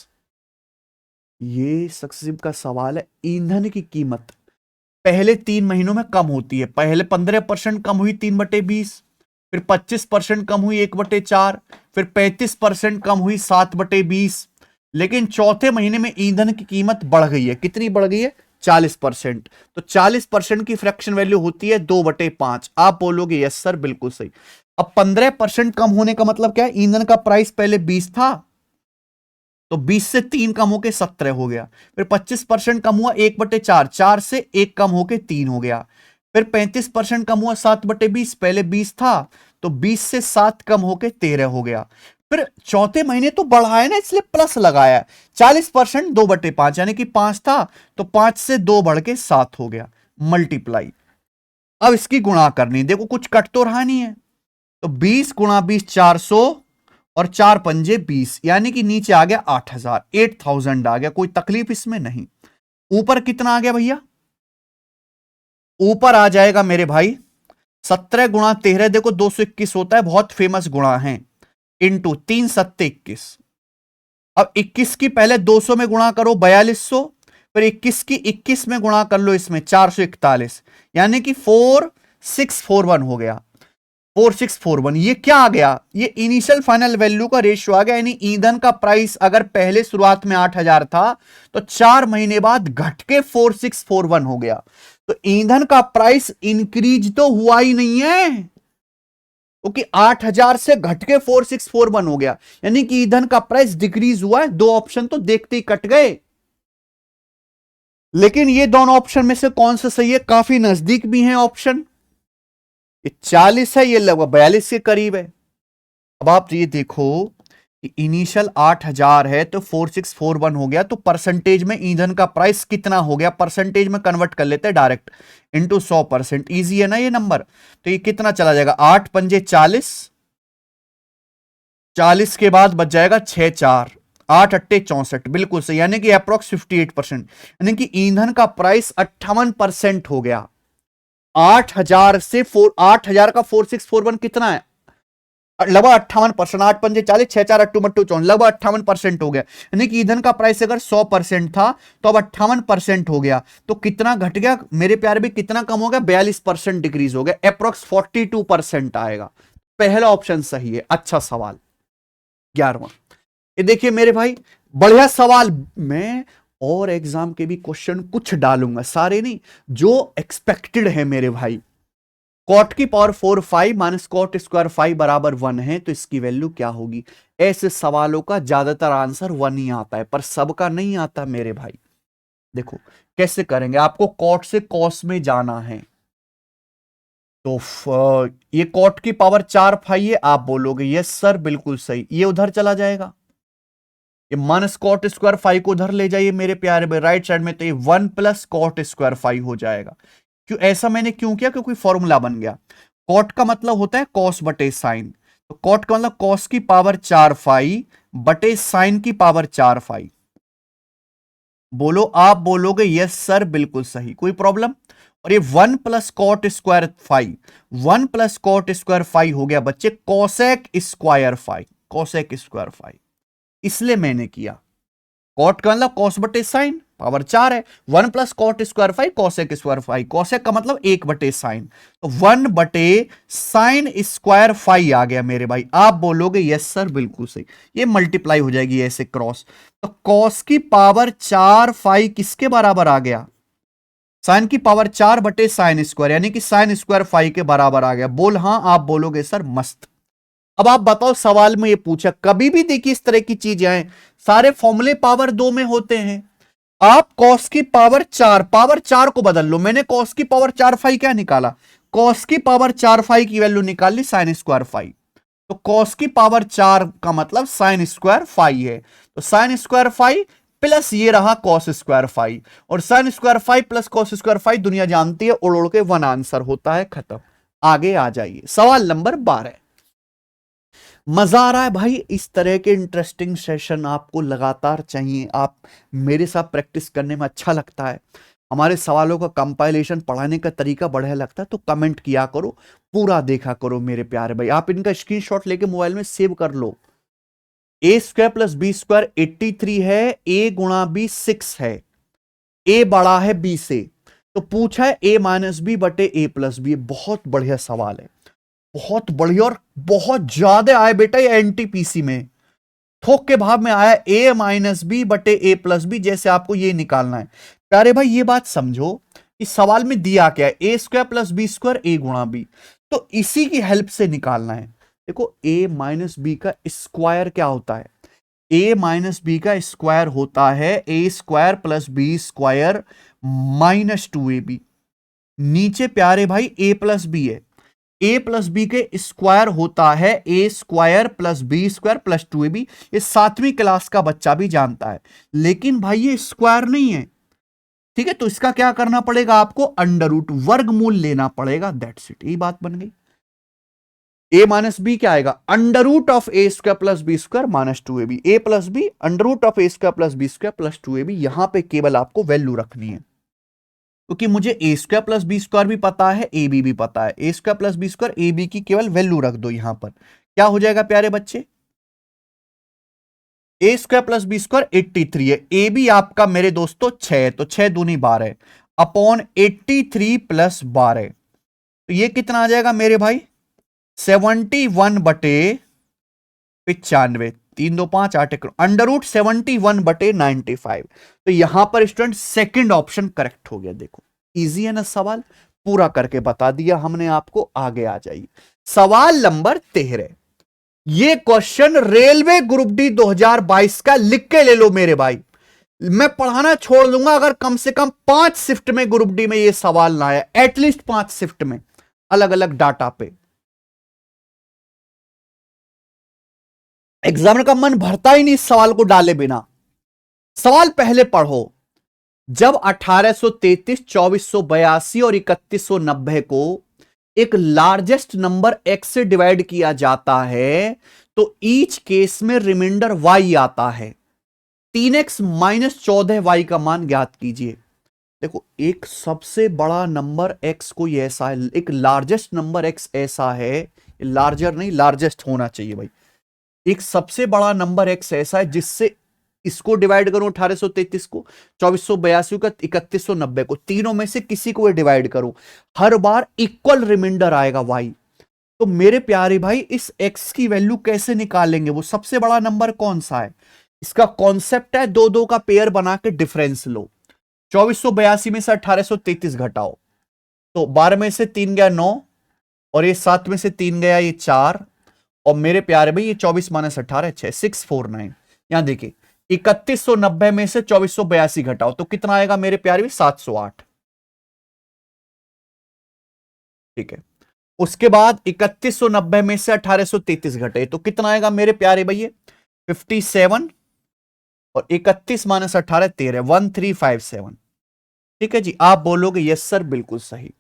ये successive का सवाल है। ईंधन की कीमत पहले 3 महीनों में कम होती है। पहले 15% कम हुई 3/20, फिर 25% कम हुई 1/4, फिर 35% कम हुई 7/20। लेकिन चौथे महीने में ईंधन की कीमत बढ़ गई है। कितनी बढ़ गई है? 40%। तो 40% की फ्रैक्शन वैल्यू होती है 2/5। आप बोलोगे यस सर बिल्कुल सही। अब 15% कम होने का मतलब क्या है? ईंधन का प्राइस पहले 20 था, तो 20 से 3 कम होके 17 हो गया। फिर 25% कम हुआ 1/4, 4 से 1 कम होके 3 हो गया। फिर 35% कम हुआ 7/20, पहले 20 था, तो 20 से 7 कम होके 13 हो गया। फिर चौथे महीने तो बढ़ा है ना, इसलिए प्लस लगाया। 40% 2/5, यानी कि 5 था, तो 5 से 2 बढ़ के 7 हो गया, मल्टीप्लाई। अब इसकी गुणा करनी, देखो कुछ कट तो रहा नहीं है, तो 20 गुणा 20 400 और 4 पंजे 20, यानी कि नीचे आ गया 8000, 8000 आ गया। कोई तकलीफ इसमें नहीं। ऊपर कितना आ गया भैया? ऊपर आ जाएगा मेरे भाई 17 गुणा 13, देखो 221 होता है, बहुत फेमस गुणा है, इंटू 3 7 21। अब 21 की पहले 200 में गुणा करो 4200, फिर 21 की 21 में गुणा कर लो इसमें 441, यानी कि 4641 हो गया। 4641 ये क्या आ गया? ये इनिशियल फाइनल वैल्यू का रेशियो आ गया। यानी ईंधन का प्राइस अगर पहले शुरुआत में 8000 था, तो 4 महीने बाद घट के 4641 हो गया। तो ईंधन का प्राइस इंक्रीज तो हुआ ही नहीं है, क्योंकि 8000 से घट के 4641 हो गया, यानी कि ईंधन का प्राइस डिक्रीज हुआ है। 2 ऑप्शन तो देखते ही कट गए। लेकिन ये दोनों ऑप्शन में से कौन सा सही है? काफी नजदीक भी है ऑप्शन। ये 40 है, ये लगभग 42 के करीब है। अब आप ये देखो कि इनिशियल 8000 है तो 4641 हो गया, तो परसेंटेज में ईंधन का प्राइस कितना हो गया? परसेंटेज में कन्वर्ट कर लेते हैं डायरेक्ट, इंटू 100%। ईजी है ना ये नंबर। तो ये कितना चला जाएगा? 8 पंजे 40, 40 के बाद बच जाएगा 6 4, 8 अट्टे 64, बिल्कुल सही, यानी कि अप्रोक्स 58%। यानी कि ईंधन का प्राइस 58% हो गया। 8000 से 8000 का 4641 कितना है? लगभग 58%। 8 पंजे 40, 6 4 अट्टू मट्टू 54, लगभग 58% हो गया। यानी कि ईंधन का प्राइस अगर 100% था, तो अब 58% हो गया। तो कितना घट गया मेरे प्यारे भी? कितना कम हो गया? 42% डिक्रीज हो गया, अप्रोक्स 42% आएगा। पहला ऑप्शन सही है। अच्छा सवाल 11वां। ये देखिए मेरे भाई, बढ़िया सवाल। मैं और एग्जाम के भी क्वेश्चन कुछ डालूंगा, सारे नहीं, जो एक्सपेक्टेड है मेरे भाई। कॉट की पावर 4 5 माइनस कॉट स्क्वायर 5 बराबर 1 है, तो इसकी वैल्यू क्या होगी? ऐसे सवालों का ज्यादातर आंसर 1 ही आता है, पर सबका नहीं आता मेरे भाई। देखो कैसे करेंगे, आपको कॉट से कॉस में जाना है। तो ये कॉट की पावर 4 5 है, आप बोलोगे यस सर बिल्कुल सही। ये उधर चला जाएगा, ये माइनस कॉट स्क्वायर 5 को उधर ले जाइए मेरे प्यारे भाई, राइट साइड में, तो ये 1 प्लस कॉट स्क्वायर 5 हो जाएगा। क्यों ऐसा मैंने क्यों किया? क्योंकि फॉर्मूला बन गया। कॉट का मतलब होता है कॉस बटे साइन, तो कॉट का मतलब कॉस की पावर 4 फाई बटे साइन की पावर 4 फाई। बोलो, आप बोलोगे यस सर बिल्कुल सही, कोई प्रॉब्लम? और ये 1 plus cot square 5, 1 plus cot square 5 हो गया बच्चे कॉसेक स्क्वायर 5, कॉसेक स्क्वायर 5। इसलिए मैंने किया। कॉट का मतलब कॉस बटे साइन, पावर 4 है, 1 plus cot square 5 cosec square 5, cosec का मतलब 1 बटे साइन, तो 1 बटे साइन स्क्वायर 5 आ गया मेरे भाई। आप बोलोगे यस सर बिल्कुल सही। ये मल्टीप्लाई हो जाएगी ऐसे क्रॉस, तो कॉस की पावर 4 5 किसके बराबर आ गया? साइन की पावर 4 बटे साइन स्क्वायर, यानी कि साइन स्क्वायर 5 के बराबर आ गया। बोल हाँ, आप बोलोगे सर मस्त। अब आप बताओ, सवाल में ये पूछा, कभी भी देखिए इस तरह की चीजें आए, सारे फॉर्मूले पावर 2 में होते हैं, आप कॉस की पावर 4 को बदल लो। मैंने कॉस की पावर 4 फाई क्या निकाला, कॉस की पावर 4 फाई की वैल्यू निकाल ली साइन स्क्वायर फाई। तो कॉस की पावर 4 का मतलब साइन स्क्वायर फाई है। तो साइन स्क्वायर फाई प्लस ये रहा कॉस स्क्वायर फाई, और sine square phi plus cos square phi दुनिया जानती है उड़ उड़ के वन आंसर होता है, खत्म। आगे आ जाइए, सवाल नंबर 12। मजा आ रहा है भाई, इस तरह के इंटरेस्टिंग सेशन आपको लगातार चाहिए, आप मेरे साथ प्रैक्टिस करने में अच्छा लगता है, हमारे सवालों का कंपाइलेशन पढ़ाने का तरीका बढ़िया लगता है, तो कमेंट किया करो, पूरा देखा करो मेरे प्यारे भाई। आप इनका स्क्रीनशॉट लेके मोबाइल में सेव कर लो। ए स्क्वायर प्लस बी स्क्वायर 83 है, ए गुणा बी 6 है, ए बड़ा है बी से, तो पूछा है ए माइनस बी बटे ए प्लस बी। बहुत बढ़िया सवाल है, बहुत बढ़िया, और बहुत ज्यादा आए बेटा ये एनटीपीसी में, थोक के भाव में आया ए माइनस बी बटे ए प्लस बी, जैसे आपको ये निकालना है। प्यारे भाई ये बात समझो कि सवाल में दिया क्या है, A square plus B square ए गुणा बी, तो इसी की हेल्प से निकालना है। देखो ए माइनस बी का स्क्वायर क्या होता है, ए माइनस बी का स्क्वायर होता है A square plus B square minus 2ab। नीचे प्यारे भाई ए प्लस बी है, ए प्लस बी के स्क्वायर होता है A square plus B square plus 2ab। ये 7वीं क्लास का बच्चा भी जानता है, लेकिन भाई ये स्क्वायर नहीं है, ठीक है, तो इसका क्या करना पड़ेगा, आपको अंडर रूट वर्गमूल लेना पड़ेगा, दैट्स इट, ये बात बन गई। ए माइनस बी क्या आएगा, under root of A square plus B square minus 2ab, A plus B under root of A square plus B square plus 2ab। यहां पे केवल आपको वैल्यू रखनी है, क्योंकि मुझे A square plus B square भी पता है, ए बी भी पता है, A square plus B square A B की केवल वैल्यू रख दो यहां पर, क्या हो जाएगा प्यारे बच्चे, ए स्क्वायर प्लस बी स्क्वायर 83 है, ए बी आपका मेरे दोस्तों 6 है, तो 6 दूनी 12 अपॉन 83 प्लस 12, तो ये कितना आ जाएगा मेरे भाई 71 बटे 95, 3 2 5 8 अंडर रूट 71 बटे 95। तो यहां पर स्टूडेंट सेकंड ऑप्शन करेक्ट हो गया। देखो इजी है ना सवाल, पूरा करके बता दिया हमने आपको। आगे आ जाइए, सवाल नंबर 13। ये क्वेश्चन रेलवे ग्रुप डी 2022 का लिख के ले लो मेरे भाई, मैं पढ़ाना छोड़ दूंगा अगर कम से कम 5 शिफ्ट में ग्रुप डी में ये सवाल ना आया, एटलीस्ट 5 शिफ्ट में अलग अलग डाटा पे। एग्जामिनर का मन भरता ही नहीं इस सवाल को डाले बिना। सवाल पहले पढ़ो, जब 1833, 2482 और 3190 को एक लार्जेस्ट नंबर x से डिवाइड किया जाता है, तो ईच केस में रिमाइंडर y आता है। 3x माइनस 14y का मान ज्ञात कीजिए। देखो एक सबसे बड़ा नंबर x कोई ऐसा है, एक लार्जेस्ट नंबर x ऐसा है, लार्जर नहीं लार्जेस्ट होना चाहिए भाई, एक सबसे बड़ा नंबर x ऐसा है जिससे इसको डिवाइड करूं 1833 को, 2482 का, 3190 को, तीनों में से किसी को डिवाइड करूं, हर बार इक्वल रिमाइंडर आएगा y। तो मेरे प्यारे भाई इस x की वैल्यू कैसे निकालेंगे, वो सबसे बड़ा नंबर कौन सा है, इसका कॉन्सेप्ट है दो दो का पेयर बना के डिफरेंस लो। 2482 में से 1833 घटाओ, तो 12 में से 3 गया 9, और ये 7 में से 3 गया ये 4, और मेरे प्यारे भाई ये 24 माइनस 18 6, 649। यहां देखिए 3190 में से 2482 घटाओ तो कितना आएगा मेरे प्यारे भाई 708, ठीक है। उसके बाद 3190 में से 1833 घटे तो कितना आएगा मेरे प्यारे भैया 57, और 31 माइनस 18 13, 1357, ठीक है जी। आप बोलोगे यस सर बिल्कुल सही।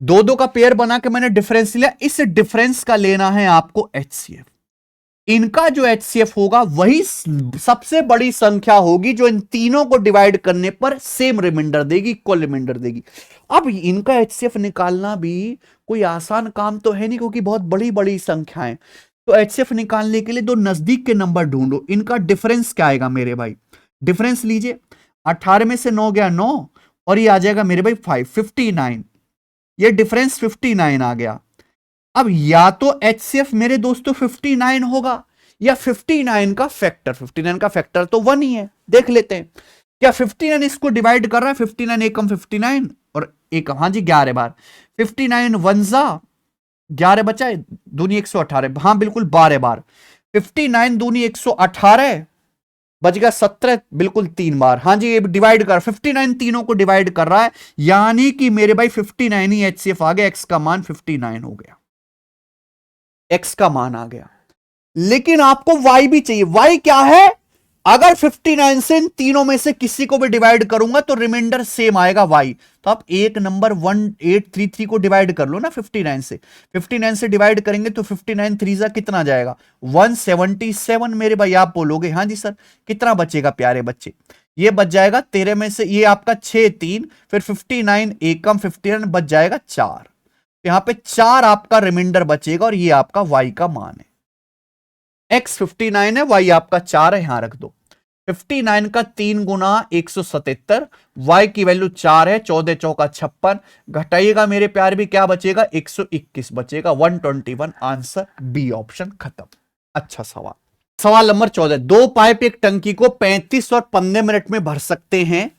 दो दो का पेयर बना के मैंने डिफरेंस लिया, इस डिफरेंस का लेना है आपको एचसीएफ। इनका जो एचसीएफ होगा वही सबसे बड़ी संख्या होगी जो इन तीनों को डिवाइड करने पर सेम रिमाइंडर देगी, इक्वल रिमाइंडर देगी। अब इनका एचसीएफ निकालना भी कोई आसान काम तो है नहीं, क्योंकि बहुत बड़ी बड़ी संख्याएं। तो एचसीएफ निकालने के लिए दो नजदीक के नंबर ढूंढो, इनका डिफरेंस क्या आएगा मेरे भाई, डिफरेंस लीजिए, 18 में से 9 गया 9, और ये आ जाएगा मेरे भाई 59, ये डिफरेंस 59 आ गया। अब या तो एचसीएफ मेरे दोस्तों 59 होगा, या 59 का फैक्टर, 59 का फैक्टर तो 1 ही है, देख लेते हैं क्या 59 इसको डिवाइड कर रहा है, 59 एकम 59 और एकम, हाँ जी 11 बार, 59 वंजा 11 बचा, दूनी 118, हाँ बिल्कुल 12 बार, 59 दूनी 118, बच गया 17, बिल्कुल 3 बार। हाँ जी, ये डिवाइड कर 59 तीनों को डिवाइड कर रहा है, यानी कि मेरे भाई 59 ही एचसीएफ आ गया, एक्स का मान 59 हो गया, एक्स का मान आ गया। लेकिन आपको वाई भी चाहिए। वाई क्या है? अगर 59 से इन तीनों में से किसी को भी डिवाइड करूंगा तो रिमाइंडर सेम आएगा वाई। तो आप एक नंबर 1833 को डिवाइड कर लो ना 59 से। 59 से डिवाइड करेंगे तो 59 3 कितना जाएगा? 177 मेरे भाई। आप बोलोगे हाँ जी सर, कितना बचेगा प्यारे बच्चे? ये बच जाएगा 13 में से, ये आपका 6 3, फिर 59 एक कम 59 बच जाएगा 4। यहां पे 4 आपका रिमाइंडर बचेगा और ये आपका वाई का मान है। एक्स 59 है, वाई आपका 4 है, यहां रख दो। 59 का 3 गुना 177, वाई की वैल्यू 4 है, 14 चौका 56, घटाइएगा मेरे प्यार भी, क्या बचेगा? 121 बचेगा, 121। आंसर बी ऑप्शन खत्म। अच्छा सवाल, सवाल नंबर 14। 2 पाइप एक टंकी को 35 और 15 मिनट में भर सकते हैं।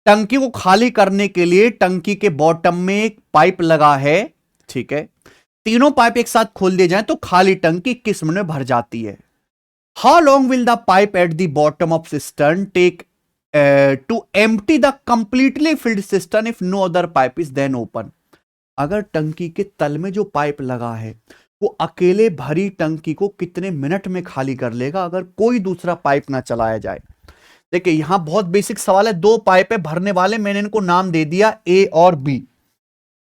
टंकी को खाली करने के लिए टंकी के बॉटम में एक पाइप लगा है, ठीक है। तीनों पाइप एक साथ खोल दिए जाएं तो खाली टंकी किस मिनट में भर जाती है? How long will the pipe at the bottom of cistern take to empty the completely filled cistern if no other pipe is then open? अगर टंकी के तल में जो पाइप लगा है वो अकेले भरी टंकी को कितने मिनट में खाली कर लेगा अगर कोई दूसरा पाइप ना चलाया जाए? देखिए यहां बहुत बेसिक सवाल है। 2 पाइप है भरने वाले, मैंने इनको नाम दे दिया ए और बी।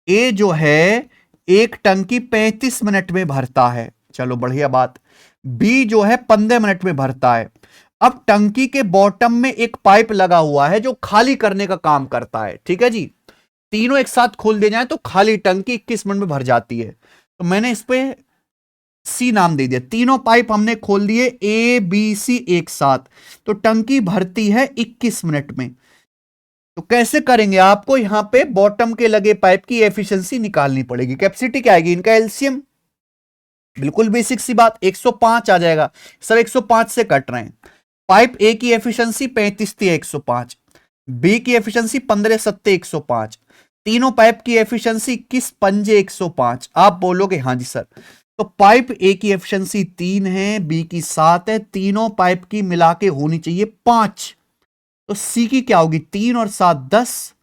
ए जो है एक टंकी 35 मिनट में भरता है, चलो बढ़िया बात। बी जो है 15 मिनट में भरता है। अब टंकी के बॉटम में एक पाइप लगा हुआ है जो खाली करने का काम करता है, ठीक है जी। तीनों एक साथ खोल दिए जाए तो खाली टंकी 21 मिनट में भर जाती है। तो मैंने इस पे सी नाम दे दिया। तीनों पाइप हमने खोल दिए ए बी सी एक साथ, तो टंकी भरती है 21 मिनट में। तो कैसे करेंगे? आपको यहां पे बॉटम के लगे पाइप की एफिशिएंसी निकालनी पड़ेगी। कैपेसिटी क्या आएगी? इनका एलसीएम, बिल्कुल बेसिक सी बात, 105 आ जाएगा। सर 105 से कट रहे हैं। पाइप ए की एफिशिएंसी 35 थी, 105। बी की एफिशिएंसी 15 सत्ते 105। तीनों पाइप की एफिशिएंसी 21 पंजे 105। आप बोलोगे हाँ जी सर। तो पाइप ए की एफिशिएंसी 3 है, बी की 7 है, तीनों पाइप की मिला के होनी चाहिए 5। तो सी की क्या होगी? 3 और 7 10,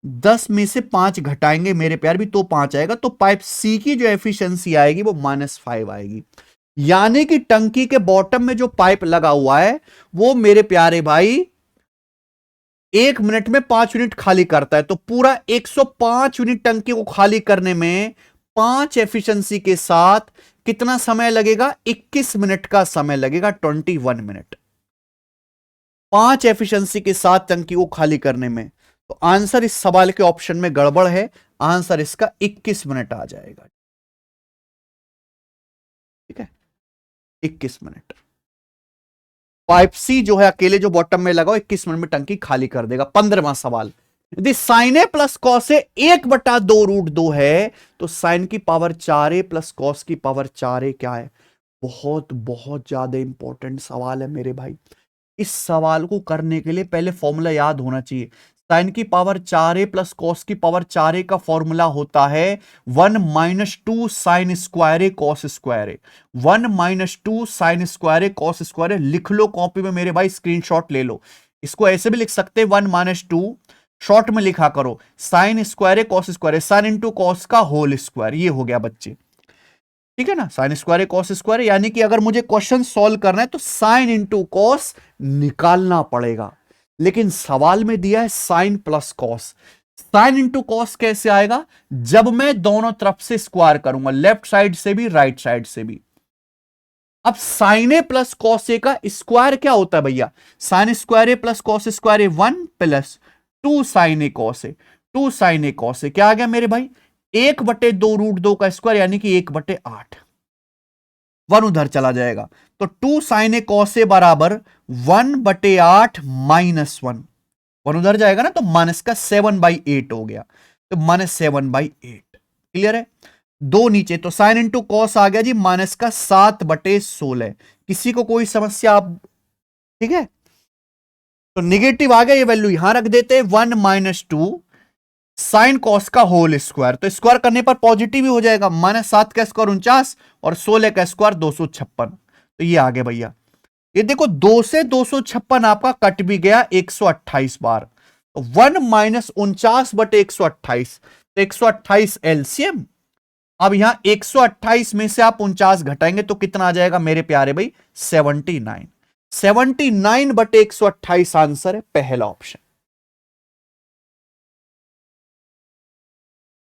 10 में से 5 घटाएंगे मेरे प्यार भी तो 5 आएगा। तो पाइप सी की जो एफिशिएंसी आएगी वो -5 आएगी। यानी कि टंकी के बॉटम में जो पाइप लगा हुआ है वो मेरे प्यारे भाई 1 मिनट में 5 यूनिट खाली करता है। तो पूरा 105 यूनिट टंकी को खाली करने में 5 एफिशिएंसी के साथ कितना समय लगेगा? 21 मिनट का समय लगेगा, 21 मिनट। 5 एफिशिएंसी के साथ टंकी को खाली करने में। तो आंसर इस सवाल के ऑप्शन में गड़बड़ है। आंसर इसका 21 मिनट आ जाएगा, ठीक है, 21 मिनट। पाइप सी जो है अकेले जो बॉटम में लगा 21 मिनट में टंकी खाली कर देगा। 15वां सवाल, यदि sign A plus cos A 1/2 √2 है तो साइन की पावर 4a प्लस कॉस की पावर 4a क्या है? बहुत बहुत ज्यादा इंपॉर्टेंट सवाल है मेरे भाई। इस सवाल को करने के लिए पहले फॉर्मूला याद होना चाहिए। साइन की पावर 4a प्लस कॉस की पावर 4a का फॉर्मूला होता है 1 - 2 साइन स्क्वायर ए कॉस स्क्वायर ए। 1 - 2 साइन स्क्वायर ए कॉस स्क्वायर ए। लिख लो कॉपी में मेरे भाई, स्क्रीनशॉट ले लो। इसको ऐसे भी लिख सकते हैं 1 - 2, शॉर्ट में लिखा करो साइन स्क्वायर ए कॉस स्क्वायर ए, साइन इंटू कॉस का होल स्क्वायर। ये हो गया बच्चे, ठीक है ना, साइन स्क्वायर है कॉस स्क्वायर है। यानी कि अगर मुझे क्वेश्चन सॉल्व करना है तो साइन इंटू कॉस निकालना पड़ेगा। लेकिन सवाल में दिया है sine plus cos. Sine into cos कैसे आएगा? जब मैं दोनों तरफ से स्क्वायर करूंगा, लेफ्ट साइड से भी राइट साइड से भी। अब sign A plus cos A का स्क्वायर क्या होता है भैया? Sine square A plus cos square A 1 + 2 sign A cos A. 2 sign A cos A क्या आ गया मेरे भाई? 1/2 √2 का स्क्वायर, यानी कि 1/8। 1 उधर चला जाएगा तो 2 साइन ए कॉस ए बराबर 1/8 -1। 1 उधर जाएगा ना तो माइनस का 7/8 हो गया, तो -7/8। क्लियर है? 2 नीचे तो साइन इंटू कॉस आ गया जी माइनस का 7/16। किसी को कोई समस्या? आप ठीक है, तो निगेटिव आ गया, ये वैल्यू यहां रख देते हैं। 1 - 2 साइन कॉस का होल स्क्वायर, तो स्क्वायर करने पर पॉजिटिव ही हो जाएगा। -7 का स्क्वायर 49 और 16 का स्क्वायर 256। तो ये आ गया भैया। ये देखो 2 से 256 आपका कट भी गया 128 बार, तो 1 माइनस 49/128, तो 128 एलसीएम। अब यहां 128 में से आप 49 घटाएंगे तो कितना आ जाएगा मेरे प्यारे भाई? 79। 79/128 आंसर है पहला ऑप्शन।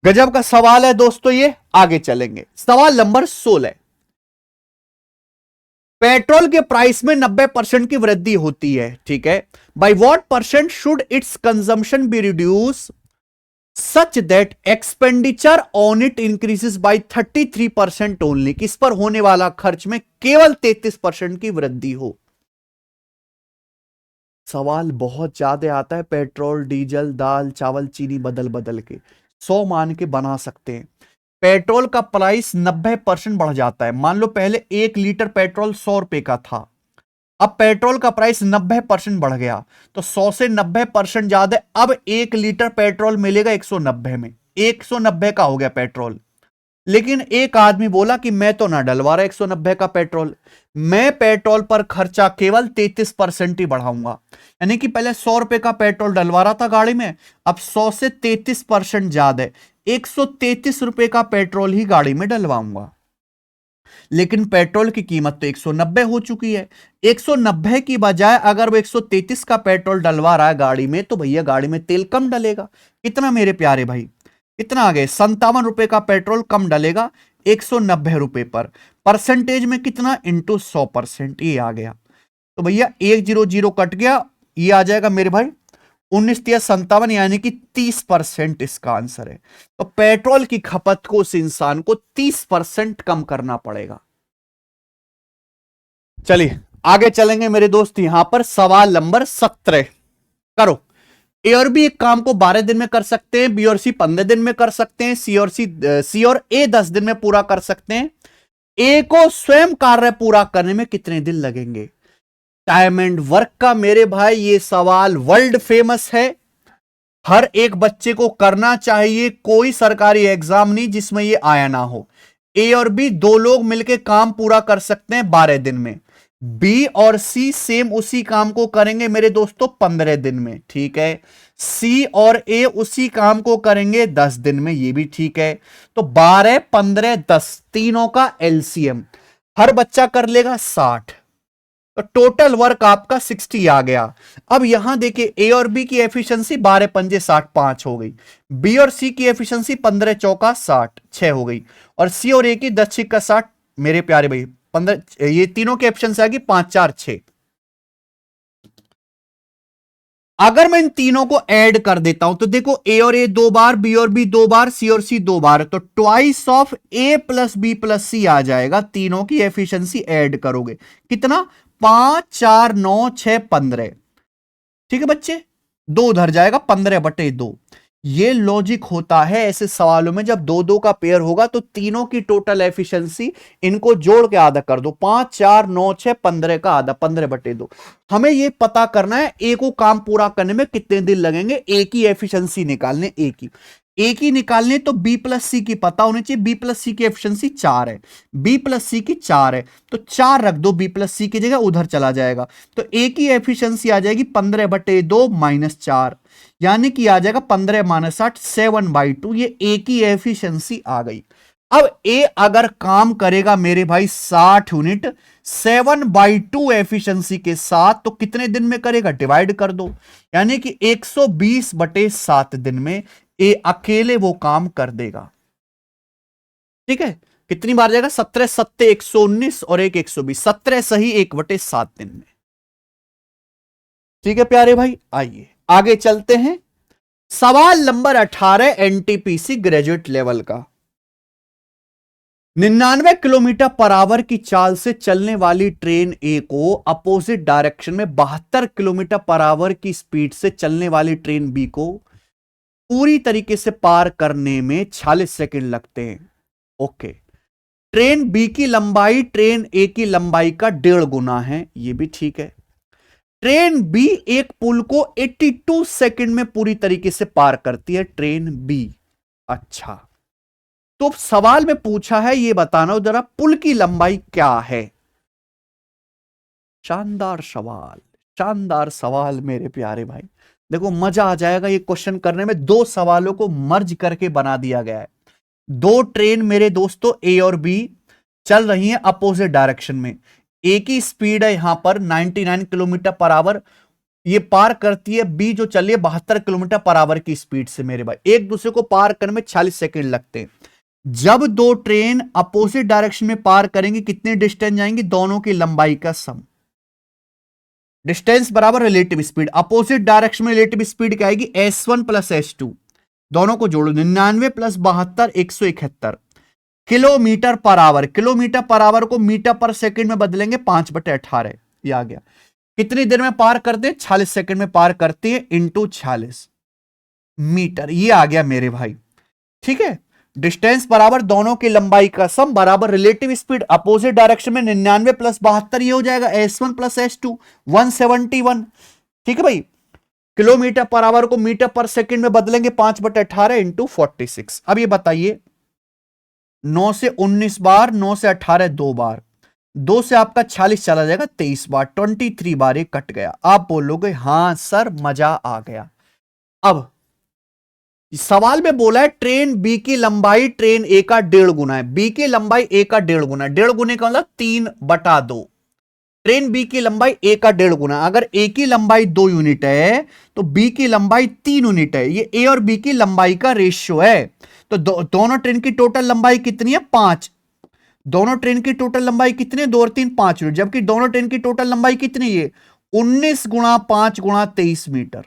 गजब का सवाल है दोस्तों ये। आगे चलेंगे, सवाल नंबर 16। पेट्रोल के प्राइस में 90% की वृद्धि होती है, ठीक है। By what percent should it's consumption be reduce such that expenditure on it increases by 33% only. किस पर होने वाला खर्च में केवल 33% की वृद्धि हो। सवाल बहुत ज्यादा आता है, पेट्रोल डीजल दाल चावल चीनी बदल बदल के 100 मान के बना सकते हैं। पेट्रोल का प्राइस 90% बढ़ जाता है। मान लो पहले 1 लीटर पेट्रोल 100 रुपए का था, अब पेट्रोल का प्राइस 90% बढ़ गया, तो 100 से 90% ज्यादा, अब 1 लीटर पेट्रोल मिलेगा 190 में, 190 का हो गया पेट्रोल। लेकिन एक आदमी बोला कि मैं तो ना डलवा रहा 190 का पेट्रोल, मैं पेट्रोल पर खर्चा केवल 33% ही बढ़ाऊंगा। यानी कि पहले 100 रुपए का पेट्रोल डलवा रहा था गाड़ी में, अब 100 से 33% ज्यादा 133 रुपए का पेट्रोल ही गाड़ी में डलवाऊंगा। लेकिन पेट्रोल की कीमत तो 190 हो चुकी है। 190 की बजाय अगर वो 133 का पेट्रोल डलवा रहा है गाड़ी में, तो भैया गाड़ी में तेल कम डलेगा। कितना मेरे प्यारे भाई? कितना आ गए? 57 रुपए का पेट्रोल कम डलेगा 190 रुपए पर। परसेंटेज में कितना? इंटू 100%, ये आ गया। तो भैया 100 कट गया, ये आ जाएगा मेरे भाई 19×57, यानी कि 30% इसका आंसर है। तो पेट्रोल की खपत को उस इंसान को 30% कम करना पड़ेगा। चलिए आगे चलेंगे मेरे दोस्त, यहां पर सवाल नंबर 17 करो। ए और बी एक काम को 12 दिन में कर सकते हैं, बी और सी 15 दिन में कर सकते हैं, सी और ए 10 दिन में पूरा कर सकते हैं। ए को स्वयं कार्य पूरा करने में कितने दिन लगेंगे? टाइम एंड वर्क का मेरे भाई ये सवाल वर्ल्ड फेमस है, हर एक बच्चे को करना चाहिए। कोई सरकारी एग्जाम नहीं जिसमें ये आया ना हो। ए और बी दो लोग मिलकर काम पूरा कर सकते हैं 12 दिन में, बी और सी सेम उसी काम को करेंगे मेरे दोस्तों 15 दिन में, ठीक है। सी और ए उसी काम को करेंगे 10 दिन में, ये भी ठीक है। तो 12 15 10 तीनों का एलसीएम हर बच्चा कर लेगा 60, तो टोटल वर्क आपका 60 आ गया। अब यहां देखिए ए और बी की एफिशिएंसी 12 पंजे 60 5 हो गई, बी और सी की एफिशिएंसी 15 चौका 60 6 हो गई, और सी और ए की 10 छिक्का 60 मेरे प्यारे भाई 15, ये तीनों की एफिशिएंसी आ गई 5 4 6। अगर मैं इन तीनों को ऐड कर देता हूं तो देखो ए और ए 2 बार, बी और बी 2 बार, सी और सी 2 बार, तो twice of A plus B plus C आ जाएगा। तीनों की एफिशिएंसी ऐड करोगे कितना? 5 4 9 6 15, ठीक है बच्चे, 2 उधर जाएगा 15/2। ये लॉजिक होता है ऐसे सवालों में, जब 2 2 का पेयर होगा तो तीनों की टोटल एफिशिएंसी इनको जोड़ के आधा कर दो, 5 4 9 6 15 का आधा 15/2। हमें ये पता करना है ए को काम पूरा करने में कितने दिन लगेंगे, ए की एफिशिएंसी निकालने, ए की निकालने तो बी प्लस सी की पता होनी चाहिए। बी प्लस सी की एफिशिएंसी 4 है, बी प्लस सी की 4 है, तो 4 रख दो बी प्लस सी की जगह, उधर चला जाएगा, तो ए की एफिशिएंसी आ जाएगी 15/2 माइनस 4, यानी कि आ जाएगा 15 माइनस 8 7/2। ये ए की एफिशिएंसी आ गई। अब ए अगर काम करेगा मेरे भाई 60 यूनिट 7/2 एफिशिएंसी के साथ, तो कितने दिन में करेगा? डिवाइड कर दो, यानी कि 120/7 दिन में ए अकेले वो काम कर देगा, ठीक है। कितनी बार जाएगा? 17 7 119 और 1 120, 17 सही 1/7 दिन में, ठीक है प्यारे भाई। आइए आगे चलते हैं, सवाल नंबर 18 एनटीपीसी ग्रेजुएट लेवल का। 99 किलोमीटर पर आवर की चाल से चलने वाली ट्रेन ए को अपोजिट डायरेक्शन में 72 किलोमीटर पर आवर की स्पीड से चलने वाली ट्रेन बी को पूरी तरीके से पार करने में 46 सेकंड लगते हैं। ओके, ट्रेन बी की लंबाई ट्रेन ए की लंबाई का 1.5 गुना है, यह भी ठीक है। ट्रेन बी एक पुल को 82 सेकंड में पूरी तरीके से पार करती है, ट्रेन बी। अच्छा, तो सवाल में पूछा है ये बताना जरा पुल की लंबाई क्या है। शानदार सवाल, शानदार सवाल मेरे प्यारे भाई। देखो मजा आ जाएगा ये क्वेश्चन करने में। दो सवालों को मर्ज करके बना दिया गया है। दो ट्रेन मेरे दोस्तों ए और बी चल रही हैं अपोजिट डायरेक्शन में। एक ही स्पीड है यहां पर 99 किलोमीटर पर आवर, ये पार करती है बी जो चलिए 72 किलोमीटर पर आवर की स्पीड से मेरे भाई। एक दूसरे को पार करने में 40 सेकंड लगते हैं। जब दो ट्रेन अपोजिट डायरेक्शन में पार करेंगे कितने डिस्टेंस जाएंगे? दोनों की लंबाई का सम। डिस्टेंस बराबर रिलेटिव स्पीड। अपोजिट डायरेक्शन में रिलेटिव स्पीड क्या आएगी? S1 प्लस S2, दोनों को जोड़ो 99 plus 72 171 kilometre per hour. Kilometre per hour को मीटर पर सेकंड में बदलेंगे 5/18, ये आ गया। कितनी देर में पार करते हैं? 40 सेकंड में पार करते हैं, इंटू 40 मीटर, ये आ गया मेरे भाई। ठीक है, डिस्टेंस बराबर दोनों की लंबाई का सम बराबर रिलेटिव स्पीड। अपोजिट डायरेक्शन में 99 प्लस 72 ये हो जाएगा S1 प्लस S2 171। ठीक है भाई, किलोमीटर पर आवर को मीटर पर सेकंड में बदलेंगे 5/18 इंटू 46। अब ये बताइए 9 से 19 बार, 9 से 18 2 बार, 2 से आपका 40 चला जाएगा 23 बार, 23 बार ये कट गया। आप बोलोगे हां सर मजा आ गया। अब सवाल में बोला है ट्रेन बी की लंबाई ट्रेन ए का 1.5 गुना है। बी की लंबाई ए का 1.5 गुना है। 1.5 गुने का मतलब 3/2। ट्रेन बी की लंबाई ए का 1.5 गुना। अगर ए की लंबाई 2 यूनिट है तो बी की लंबाई 3 यूनिट है। ये ए और बी की लंबाई का रेशियो है। तो दोनों ट्रेन की टोटल लंबाई कितनी है? 5। दोनों ट्रेन की टोटल लंबाई कितनी है? 2 और 3 5 यूनिट। जबकि दोनों ट्रेन की टोटल लंबाई कितनी है? 19 गुणा 5 गुणा 23 मीटर।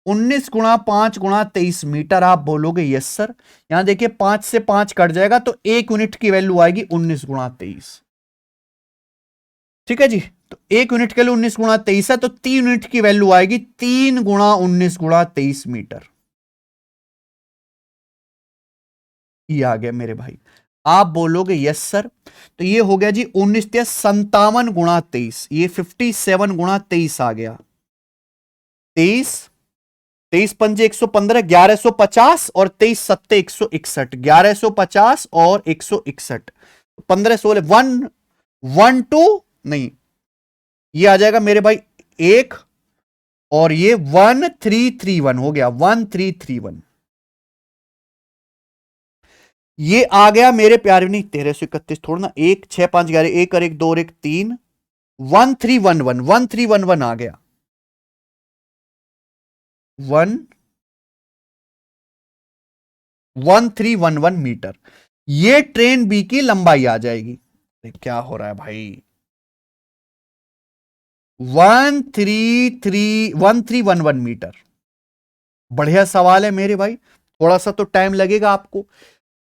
19 गुणा 5 गुणा 23 मीटर। आप बोलोगे यस सर। यहां देखिए 5 से 5 कट जाएगा तो 1 यूनिट की वैल्यू आएगी 19 गुणा 23। ठीक है जी, तो 1 यूनिट के लिए 19 गुणा 23 है, तो 3 यूनिट की वैल्यू आएगी 3 गुणा 19 गुणा 23 मीटर। ये आ गया मेरे भाई। आप बोलोगे यस सर। तो ये हो गया जी 19 57 गुणा 23, ये 57 गुणा 23 आ गया। 23 23 पंजे 115, 1150 और 23 सत्ते 161, 1150 और 161, 15 16 1 2 नहीं, ये आ जाएगा मेरे भाई 1 और ये 1331 हो गया 1331। ये आ गया मेरे प्यारे, नहीं 1331 थोड़ा ना, 1 6 5 11 1 और 1 2 और 1 3 1311 1311 आ गया 1311 मीटर। ये ट्रेन बी की लंबाई आ जाएगी। क्या हो रहा है भाई? 1311 मीटर। बढ़िया सवाल है मेरे भाई, थोड़ा सा तो टाइम लगेगा आपको।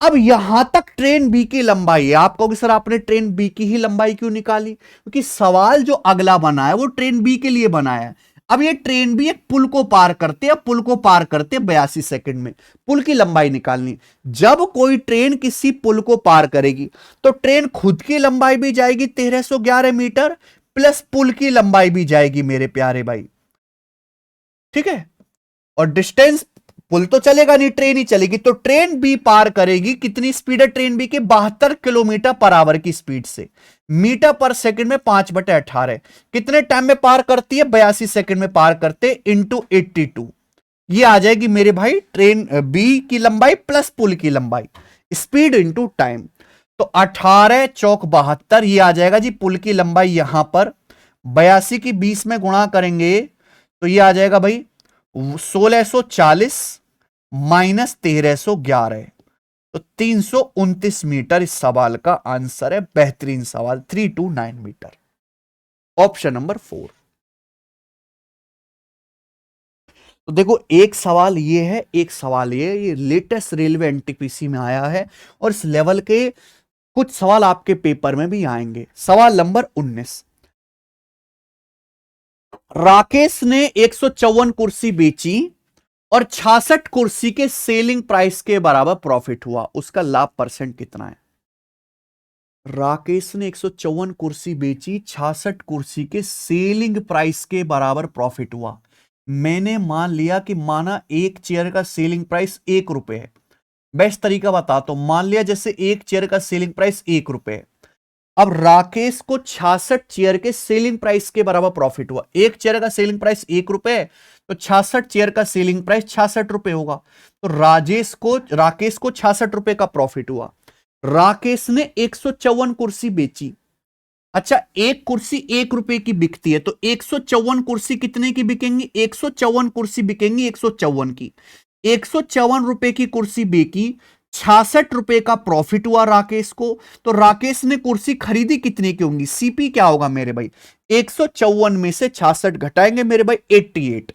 अब यहां तक ट्रेन बी की लंबाई है। आप कहोगे सर आपने ट्रेन बी की ही लंबाई क्यों निकाली? क्योंकि सवाल जो अगला बना है वो ट्रेन बी के लिए बनाया है। अब ये ट्रेन बी एक पुल को पार करते हैं, पुल को पार करते 82 सेकंड में। पुल की लंबाई निकालनी। जब कोई ट्रेन किसी पुल को पार करेगी तो ट्रेन खुद की लंबाई भी जाएगी 1311 मीटर, प्लस पुल की लंबाई भी जाएगी मेरे प्यारे भाई। ठीक है, और डिस्टेंस, पुल तो चलेगा नहीं, ट्रेन ही चलेगी। तो ट्रेन बी पार करेगी, कितनी स्पीड है ट्रेन बी की? 72 किलोमीटर पर आवर की स्पीड से, मीटर पर सेकंड में 5/18। कितने टाइम में पार करती है? 82 सेकंड में पार करते, इंटू 82। ये आ जाएगी मेरे भाई ट्रेन बी की लंबाई प्लस पुल की लंबाई, स्पीड इंटू टाइम। तो 18 चौक 72, ये आ जाएगा जी पुल की लंबाई। यहां पर 82 की 20 में गुणा करेंगे तो ये आ जाएगा भाई 1640 माइनस 1311, तो 329 मीटर इस सवाल का आंसर है। बेहतरीन सवाल, 329 मीटर, ऑप्शन नंबर 4। तो देखो एक सवाल ये है, एक सवाल ये लेटेस्ट रेलवे एनटीपीसी में आया है और इस लेवल के कुछ सवाल आपके पेपर में भी आएंगे। सवाल नंबर 19, राकेश ने 154 कुर्सी बेची और 66 कुर्सी के सेलिंग प्राइस के बराबर प्रॉफिट हुआ, उसका लाभ परसेंट कितना है? राकेश ने 154 कुर्सी बेची, 66 कुर्सी के सेलिंग प्राइस के बराबर प्रॉफिट हुआ। मैंने मान लिया कि माना एक चेयर का सेलिंग प्राइस 1 रुपए है। बेस्ट तरीका बताता हूं, मान लिया जैसे एक चेयर का सेलिंग प्राइस 1 रुपए है, अब राकेश को 66 चेयर के सेलिंग प्राइस के बराबर प्रॉफिट हुआ। एक चेयर का सेलिंग प्राइस 1 रुपए, तो 66 चेयर का सेलिंग प्राइस 66 रुपए होगा। तो राकेश को 66 रुपए का प्रॉफिट हुआ। राकेश ने 154 कुर्सी बेची। अच्छा, एक कुर्सी 1 रुपए की बिकती है, तो 154 कुर्सी कितने की बिकेंगी? 154 कुर्सी बिकेंगी 154 की। 154 रुपए की कुर्सी बेची, 66 रुपए का प्रॉफिट हुआ राकेश को। तो राकेश ने कुर्सी खरीदी कितने की होंगी? सीपी क्या होगा मेरे भाई? 154 में से 66 घटाएंगे मेरे भाई, 88।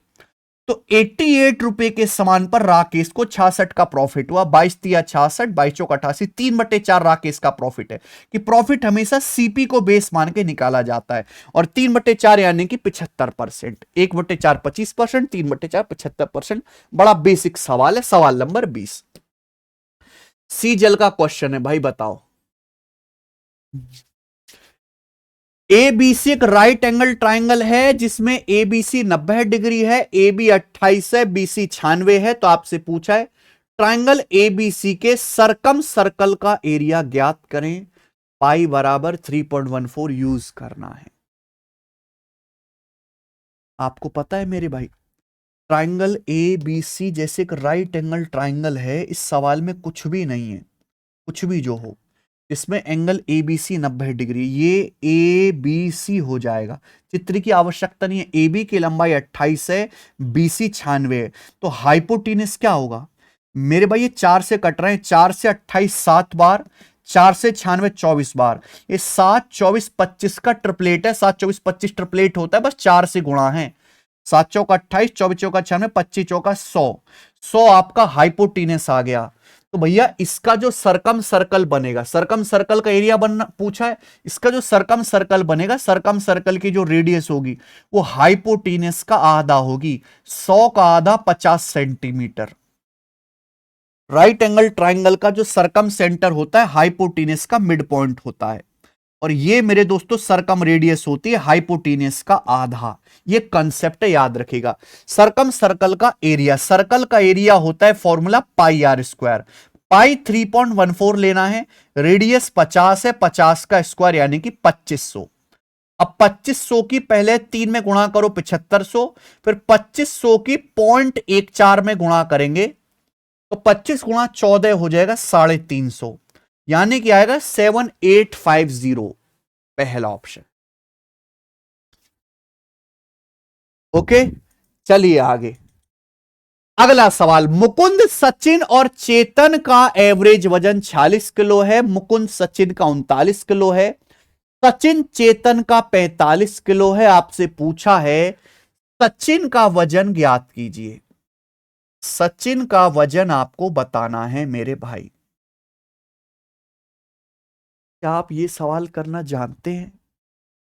तो 88 रुपए के सामान पर राकेश को 66 का प्रॉफिट हुआ। 22 तिया 66, 22 चौक 88, 3/4 राकेश का प्रॉफिट है। कि प्रॉफिट हमेशा सीपी को बेस मान के निकाला जाता है। और 3/4 यानी कि 75%। 1/4 25%, 3/4 75%। बड़ा बेसिक सवाल है। सवाल नंबर 20 सी जल का क्वेश्चन है भाई, बताओ। एबीसी एक राइट एंगल ट्राइंगल है जिसमें एबीसी 90 डिग्री है, एबी 28 है, बीसी 96 है। तो आपसे पूछा है ट्राइंगल एबीसी के सरकम सर्कल का एरिया ज्ञात करें। पाई बराबर 3.14 यूज करना है। आपको पता है मेरे भाई, ट्राइंगल एबीसी जैसे एक राइट एंगल ट्राइंगल है, इस सवाल में कुछ भी नहीं है। कुछ भी जो हो, इसमें एंगल एबीसी 90 डिग्री, ये ए बी सी हो जाएगा। चित्र की आवश्यकता नहीं है। ए बी की लंबाई 28 है, बीसी 96 है। तो हाइपोटेनस क्या होगा मेरे भाई? ये 4 से कट रहे हैं। 4 से 28 7 बार, 4 से 96 24 बार। ये 7 24 25 का ट्रिपलेट है। 7 24 25 ट्रिपलेट होता है, बस 4 से गुणा है। 7 चौका 28, 24 चौका 96, 25 चौका 100। 100 आपका हाइपोटेनस आ गया। तो भैया इसका जो सरकम सर्कल बनेगा, सरकम सर्कल का एरिया बनना पूछा है। इसका जो सरकम सर्कल बनेगा, सरकम सर्कल की जो रेडियस होगी वो हाइपोटेनस का आधा होगी। 100 का आधा 50 सेंटीमीटर। राइट एंगल ट्राइंगल का जो सरकम सेंटर होता है हाइपोटेनस का मिड पॉइंट होता है। और ये मेरे दोस्तों सरकम रेडियस होती है हाइपोटेनस का आधा। ये कंसेप्ट याद रखिएगा। सरकम सर्कल का एरिया, सर्कल का एरिया होता है फॉर्मूला पाई आर स्क्वायर। पाई 3.14 लेना है, रेडियस 50 है, 50 का स्क्वायर यानी कि 2500। अब 2500 की पहले 3 में गुणा करो 7500, फिर 2500 की 0.14 में गुणा करेंगे तो 25 गुणा 14 हो जाएगा 350, यानी कि आएगा 7850। पहला ऑप्शन। ओके, चलिए आगे। अगला सवाल, मुकुंद सचिन और चेतन का एवरेज वजन 46 किलो है। मुकुंद सचिन का 39 किलो है। सचिन चेतन का 45 किलो है। आपसे पूछा है सचिन का वजन ज्ञात कीजिए। सचिन का वजन आपको बताना है मेरे भाई। क्या आप ये सवाल करना जानते हैं?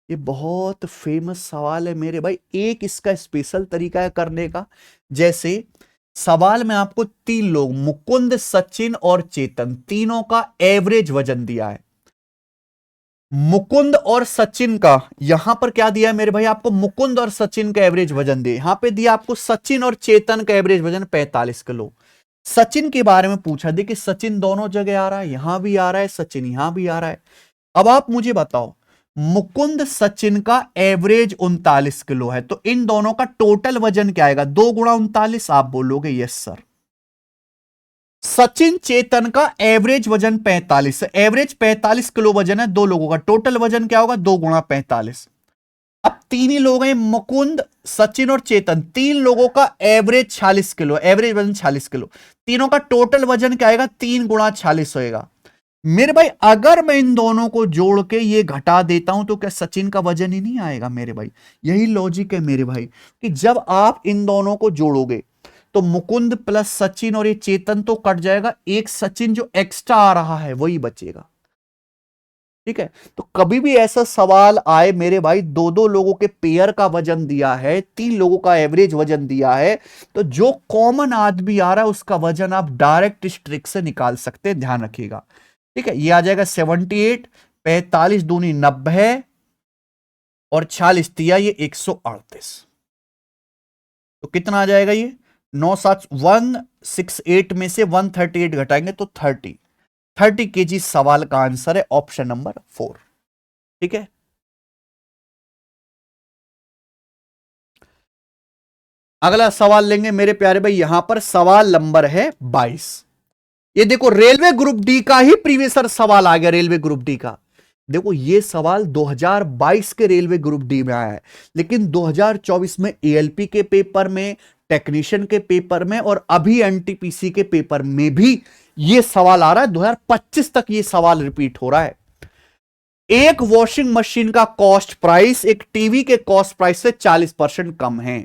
ये बहुत फेमस सवाल है मेरे भाई। एक इसका स्पेशल तरीका है करने का। जैसे सवाल में आपको 3 लोग मुकुंद सचिन और चेतन तीनों का एवरेज वजन दिया है। मुकुंद और सचिन का यहां पर क्या दिया है मेरे भाई? आपको मुकुंद और सचिन का एवरेज वजन दिया। यहां पे दिया आपको सचिन और चेतन का एवरेज वजन 45 किलो। सचिन के बारे में पूछा, देखिए सचिन दोनों जगह आ रहा है, यहां भी आ रहा है सचिन, यहां भी आ रहा है। अब आप मुझे बताओ, मुकुंद सचिन का एवरेज 39 किलो है, तो इन दोनों का टोटल वजन क्या आएगा? 2 गुणा 39। आप बोलोगे यस सर। सचिन चेतन का एवरेज वजन 45 है। एवरेज 45 किलो वजन है दो लोगों का। टोटल वजन क्या होगा? 2 गुणा 45। अब 3 ही लोग हैं, मुकुंद सचिन और चेतन। 3 लोगों का एवरेज 46 किलो, एवरेज वजन 46 किलो। तीनों का टोटल वजन क्या आएगा? 3 गुणा 46 होएगा। मेरे भाई अगर मैं इन दोनों को जोड़ के ये घटा देता हूं तो क्या सचिन का वजन ही नहीं आएगा मेरे भाई? यही लॉजिक है मेरे भाई, कि जब आप इन दोनों को जोड़ोगे तो मुकुंद प्लस सचिन और ये चेतन तो कट जाएगा, एक सचिन जो एक्स्ट्रा आ रहा है वही बचेगा। ठीक है, तो कभी भी ऐसा सवाल आए मेरे भाई, 2-2 लोगों के पेयर का वजन दिया है, 3 लोगों का एवरेज वजन दिया है, तो जो कॉमन आदमी आ रहा है उसका वजन आप डायरेक्ट इस ट्रिक से निकाल सकते हैं। ध्यान रखिएगा। ठीक है, ये आ जाएगा 78, 45 दूनी 90 और 46 तिया ये 138। तो कितना आ जाएगा? ये 9 7 168 में से 138 घटाएंगे तो 30 केजी सवाल का आंसर है ऑप्शन नंबर 4। ठीक है। अगला सवाल लेंगे मेरे प्यारे भाई, यहां पर सवाल नंबर है 22। ये देखो रेलवे ग्रुप डी का ही प्रीवियसर सवाल आ गया, रेलवे ग्रुप डी का। देखो ये सवाल 2022 के रेलवे ग्रुप डी में आया है, लेकिन 2024 में एएलपी के पेपर में, टेक्नीशियन के पेपर में और अभी एनटीपीसी के पेपर में भी ये सवाल आ रहा है। 2025 तक ये सवाल रिपीट हो रहा है। एक वॉशिंग मशीन का कॉस्ट प्राइस एक टीवी के कॉस्ट प्राइस से 40% कम है।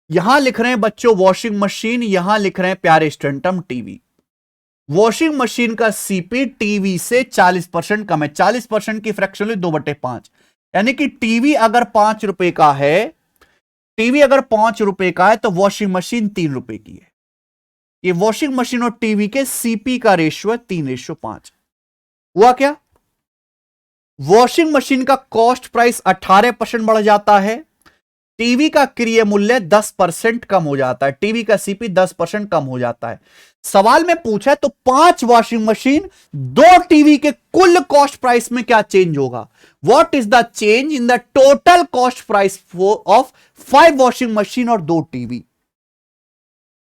यहां लिख रहे हैं बच्चों वॉशिंग मशीन, यहां लिख रहे हैं प्यारे स्टूडेंट टीवी। वॉशिंग मशीन का सीपी टीवी से 40% कम है। 40% की फ्रैक्शन 2/5, यानी कि टीवी अगर 5 रुपए का है, टीवी अगर 5 रुपए का है तो वॉशिंग मशीन 3 रुपए की है। ये वॉशिंग मशीन और टीवी के सीपी का रेशियो है 3:5। हुआ क्या? वॉशिंग मशीन का कॉस्ट प्राइस 18% बढ़ जाता है, टीवी का क्रय मूल्य 10% कम हो जाता है, टीवी का सीपी 10% कम हो जाता है। सवाल में पूछा है तो 5 वॉशिंग मशीन 2 टीवी के कुल कॉस्ट प्राइस में क्या चेंज होगा? What is the change in the total cost price of 5 washing machine और 2 टीवी?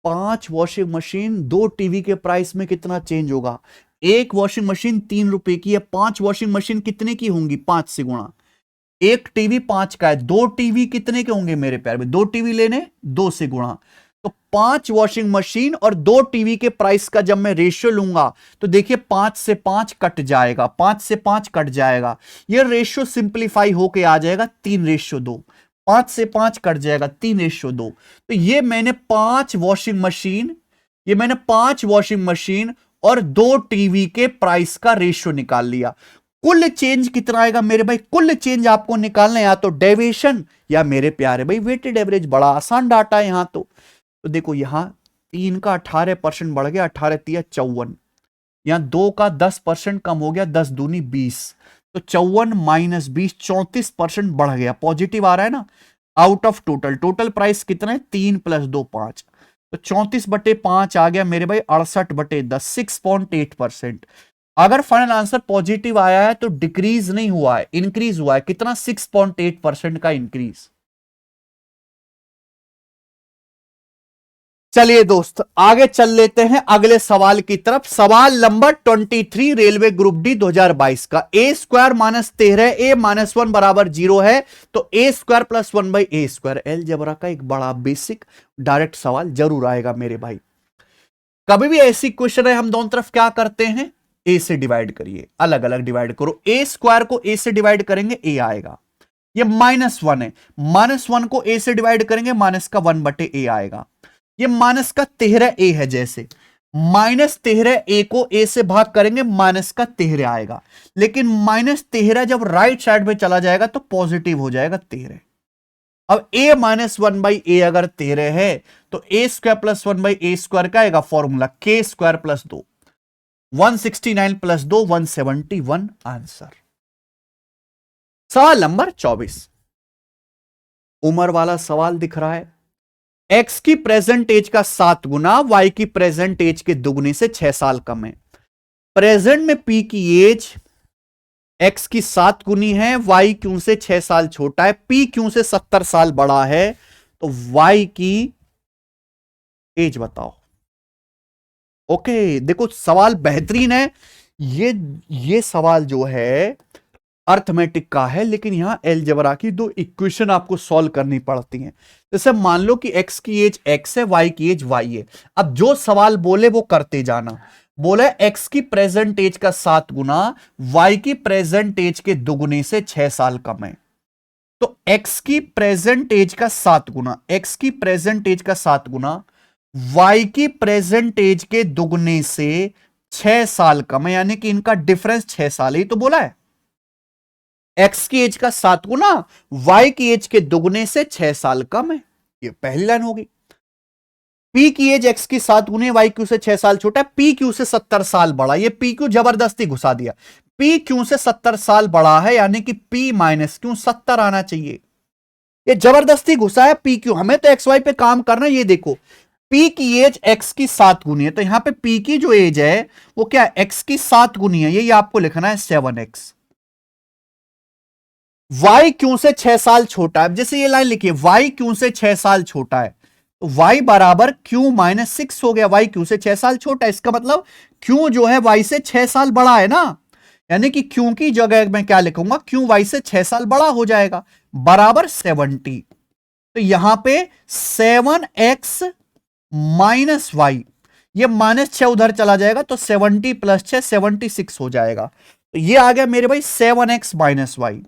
5 वॉशिंग मशीन 2 टीवी के प्राइस में कितना चेंज होगा? एक वॉशिंग मशीन 3 रुपए की है, 5 वॉशिंग मशीन कितने की होंगी? 5 से गुणा। एक टीवी 5 का है, 2 टीवी कितने के होंगे मेरे प्यारे में? 2 टीवी लेने, 2 से गुणा। तो 5 वॉशिंग मशीन और 2 टीवी के प्राइस का जब मैं रेशियो लूंगा तो देखिए 5 से 5 कट जाएगा, 5 से 5 कट जाएगा, ये रेशियो सिंप्लीफाई होके आ जाएगा 3:2। 5 से 5 कट जाएगा 3:2। तो ये मैंने 5 वॉशिंग मशीन और 2 टीवी के प्राइस का रेशियो निकाल लिया। कुल चेंज कितना आएगा मेरे भाई? कुल चेंज आपको निकालना है या तो डेविएशन या मेरे प्यारे भाई वेटेड एवरेज। बड़ा आसान डाटा है यहां तो देखो यहां 3 का 18% बढ़ गया, 18 3 54। यहां 2 का 10% कम हो गया, 10 दूनी 20। तो 54 - 20 34% बढ़ गया, पॉजिटिव आ रहा है ना। आउट ऑफ टोटल प्राइस कितना है? 3 + 2 5। तो 34/5 आ गया मेरे भाई, 68/10 6.8%। अगर फाइनल आंसर पॉजिटिव आया है तो डिक्रीज नहीं हुआ है, इंक्रीज हुआ है। कितना? 6.8% का इंक्रीज। चलिए दोस्त आगे चल लेते हैं अगले सवाल की तरफ। सवाल नंबर 23 रेलवे ग्रुप डी 2022 का। a² - 13 a - 1 = 0 है तो a² + 1/a²। अलजेब्रा का एक बड़ा बेसिक डायरेक्ट सवाल जरूर आएगा मेरे भाई। कभी भी ऐसी क्वेश्चन है हम दोनों तरफ क्या करते हैं? ए से डिवाइड करिए, अलग अलग डिवाइड करो। a² को a से डिवाइड करेंगे a आएगा। ये -1 है, -1 को a से डिवाइड करेंगे माइनस का 1/a आएगा। ये माइनस का 13a है, जैसे -13a को a से भाग करेंगे माइनस का 13 आएगा। लेकिन -13 जब राइट साइड में चला जाएगा तो पॉजिटिव हो जाएगा 13। अब a - 1/a अगर 13 है तो a² + 1/a² का आएगा फॉर्मूला k² + 2। 169 + 2 171 आंसर। सवाल नंबर 24 उम्र वाला सवाल दिख रहा है। x की प्रेजेंट एज का 7 गुना y की प्रेजेंट एज के दुगने से 6 साल कम है। प्रेजेंट में p की एज x की 7 गुनी है, y क्यों से 6 साल छोटा है, p क्यों से 70 साल बड़ा है, तो y की एज बताओ। ओके देखो सवाल बेहतरीन है। ये सवाल जो है अर्थमेटिक का है, लेकिन यहां अलजेब्रा की 2 इक्वेशन आपको सॉल्व करनी पड़ती हैं। जैसे मान लो कि x की एज x है, y की एज y है। अब जो सवाल बोले वो करते जाना। बोले x की प्रेजेंट एज का 7 गुना y की प्रेजेंट एज के दुगने से 6 साल कम है। तो x की प्रेजेंट एज का 7 गुना, x की प्रेजेंट एज का 7 गुना y की प्रेजेंट एज के दुगने से 6 साल कम है, यानी कि इनका डिफरेंस 6 साल ही तो बोला है। x की एज का 7 गुना y की एज के दुगने से 6 साल कम है, ये पहली लाइन होगी। p की एज x की 7 गुने y क्यू से 6 साल छोटा है, p क्यू से 70 साल बड़ा। ये p क्यू जबरदस्ती घुसा दिया, p क्यू से 70 साल बड़ा है, यानी कि p माइनस क्यू 70 आना चाहिए। ये जबरदस्ती घुसा है p क्यू, हमें तो xy पे काम करना है। ये देखो p की एज x की 7 गुनी है, तो यहां पे p की जो एज है वो क्या है? x की 7 गुनी है, ये आपको लिखना है 7x। y क्यों से 6 साल छोटा है। जैसे ये लाइन लिखिए, y क्यों से 6 साल छोटा है, तो y बराबर q माइनस 6 हो गया। y क्यों से 6 साल छोटा है, इसका मतलब q जो है y से 6 साल बड़ा है ना, यानी कि q की जगह मैं क्या लिखूंगा, q y से 6 साल बड़ा हो जाएगा, बराबर 70। तो यहां पे 7x माइनस वाई, ये -6 उधर चला जाएगा तो 70 प्लस 6 76 हो जाएगा। तो ये आ गया मेरे भाई 7x माइनस वाई।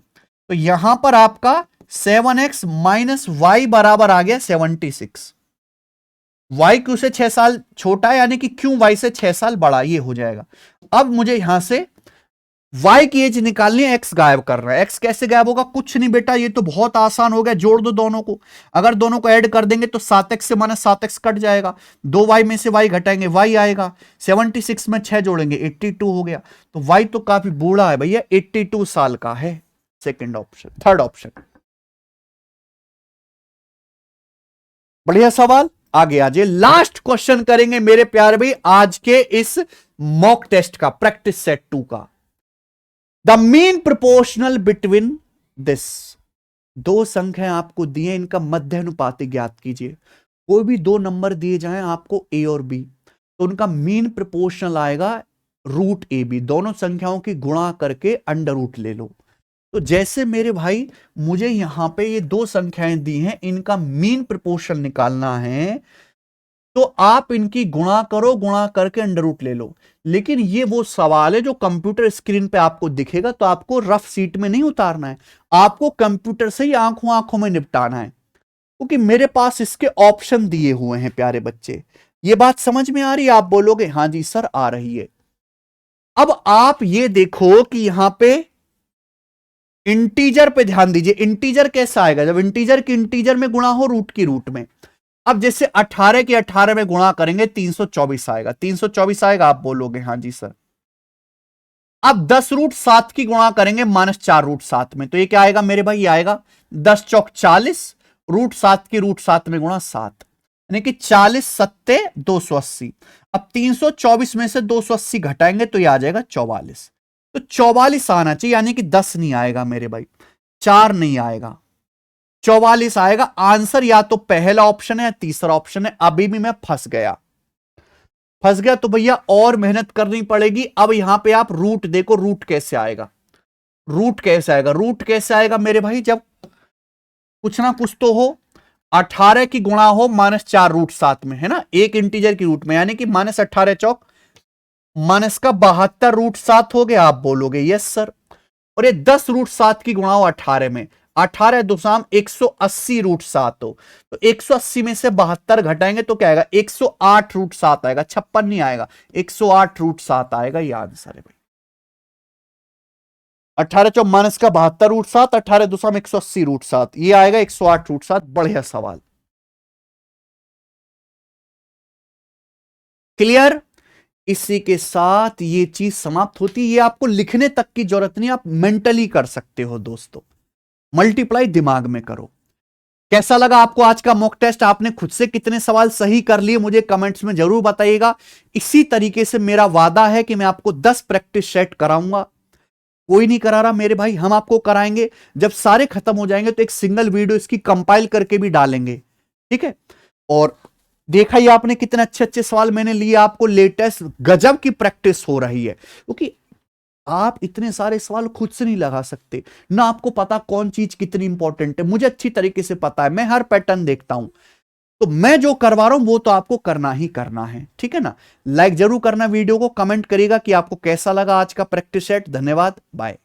तो यहां पर आपका 7x माइनस वाई बराबर आ गया 76। y क्यू से 6 साल छोटा है, यानी कि क्यू y से 6 साल बड़ा, ये हो जाएगा। अब मुझे यहां से y की एज निकालनी है, x गायब कर रहा है। x कैसे गायब होगा, कुछ नहीं बेटा, ये तो बहुत आसान हो गया, जोड़ दो दोनों को। अगर दोनों को ऐड कर देंगे तो 7x से माइनस 7x कट जाएगा, 2y में से y घटाएंगे y आएगा, 76 में 6 जोड़ेंगे 82 हो गया। तो y तो काफी बूढ़ा है भैया, 82 साल का है। Second option, third option. बढ़िया सवाल, आगे आजे लास्ट क्वेश्चन करेंगे मेरे प्यारे भाई आज के इस मॉक टेस्ट का, प्रैक्टिस सेट 2 का। The mean proportional between this, दो संख्याएं आपको दी हैं, इनका मध्य अनुपाती ज्ञात कीजिए। कोई भी दो नंबर दिए जाएं आपको ए और बी, तो उनका मीन प्रोपोर्शनल आएगा रूट ए बी, दोनों संख्याओं की गुणा करके अंडर रूट ले लो। तो जैसे मेरे भाई मुझे यहां पे ये दो संख्याएं दी हैं, इनका मीन प्रोपोर्शनल निकालना है, तो आप इनकी गुणा करो, गुणा करके अंडर रूट ले लो। लेकिन ये वो सवाल है जो कंप्यूटर स्क्रीन पे आपको दिखेगा, तो आपको रफ सीट में नहीं उतारना है, आपको कंप्यूटर से ही आंखों आंखों में निपटाना है, क्योंकि मेरे पास इसके ऑप्शन दिए हुए हैं प्यारे बच्चे। ये बात समझ में आ रही है, आप बोलोगे हां जी सर आ रही है। अब आप ये देखो कि यहां पे इंटीजर पे ध्यान दीजिए, इंटीजर कैसा आएगा, जब इंटीजर की इंटीजर में गुणा हो, रूट की रूट में। अब जैसे 18 के 18 में गुणा करेंगे 324 आएगा, 324 आएगा, आप बोलोगे हां जी सर। अब 10 रूट 7 की गुणा करेंगे -4 रूट 7 में, तो ये क्या आएगा मेरे भाई, ये आएगा 10 चौक 40, रूट 7 की रूट 7 में गुणा 7, यानी कि 40 सत्ते 280। अब 324 में से 280 घटाएंगे तो ये आ जाएगा 44, तो 44 आना चाहिए, यानी कि 10 नहीं आएगा मेरे भाई, 4 नहीं आएगा, 44 आएगा। आंसर या तो पहला ऑप्शन है या तीसरा ऑप्शन है। अभी भी मैं फंस गया, फंस गया तो भैया और मेहनत करनी पड़ेगी। अब यहां पे आप रूट देखो, रूट कैसे आएगा, रूट कैसे आएगा, रूट कैसे आएगा मेरे भाई, जब कुछ ना कुछ तो हो, 18 की गुणा हो -4 रूट 7 में, है ना, एक इंटीजर की रूट में, यानी कि -18 चौक माइनस का 72 रूट 7 हो गया, आप बोलोगे यस सर। और ये 10 रूट 7 की गुणा हो 18 में, 18 दुसाम 180 रूट 7 हो, तो 180 में से 72 घटाएंगे तो क्या आएगा, 108 रूट 7 आएगा, 56 नहीं आएगा, 108 रूट 7 आएगा, ये आंसर है भाई। 18 चौ माइनस का 72 रूट 7, 18 दुसाम 180 रूट 7, ये आएगा 108 रूट 7। बढ़िया सवाल, क्लियर। इसी के साथ ये चीज समाप्त होती है, ये आपको लिखने तक की जरूरत नहीं, आप मेंटली कर सकते हो दोस्तों, मल्टीप्लाई दिमाग में करो। कैसा लगा आपको आज का मॉक टेस्ट, आपने खुद से कितने सवाल सही कर लिए मुझे कमेंट्स में जरूर बताइएगा। इसी तरीके से मेरा वादा है कि मैं आपको 10 प्रैक्टिस सेट कराऊंगा, कोई नहीं करा रहा मेरे भाई, हम आपको कराएंगे। जब सारे खत्म हो जाएंगे तो एक सिंगल वीडियो इसकी कंपाइल करके भी डालेंगे, ठीक है। और देखा ही आपने कितने अच्छे अच्छे सवाल मैंने लिए, आपको लेटेस्ट गजब की प्रैक्टिस हो रही है, क्योंकि आप इतने सारे सवाल खुद से नहीं लगा सकते ना, आपको पता कौन चीज कितनी इंपॉर्टेंट है, मुझे अच्छी तरीके से पता है, मैं हर पैटर्न देखता हूं, तो मैं जो करवा रहा हूं वो तो आपको करना ही करना है, ठीक है ना। लाइक जरूर करना वीडियो को, कमेंट करिएगा कि आपको कैसा लगा आज का प्रैक्टिस सेट। धन्यवाद, बाय।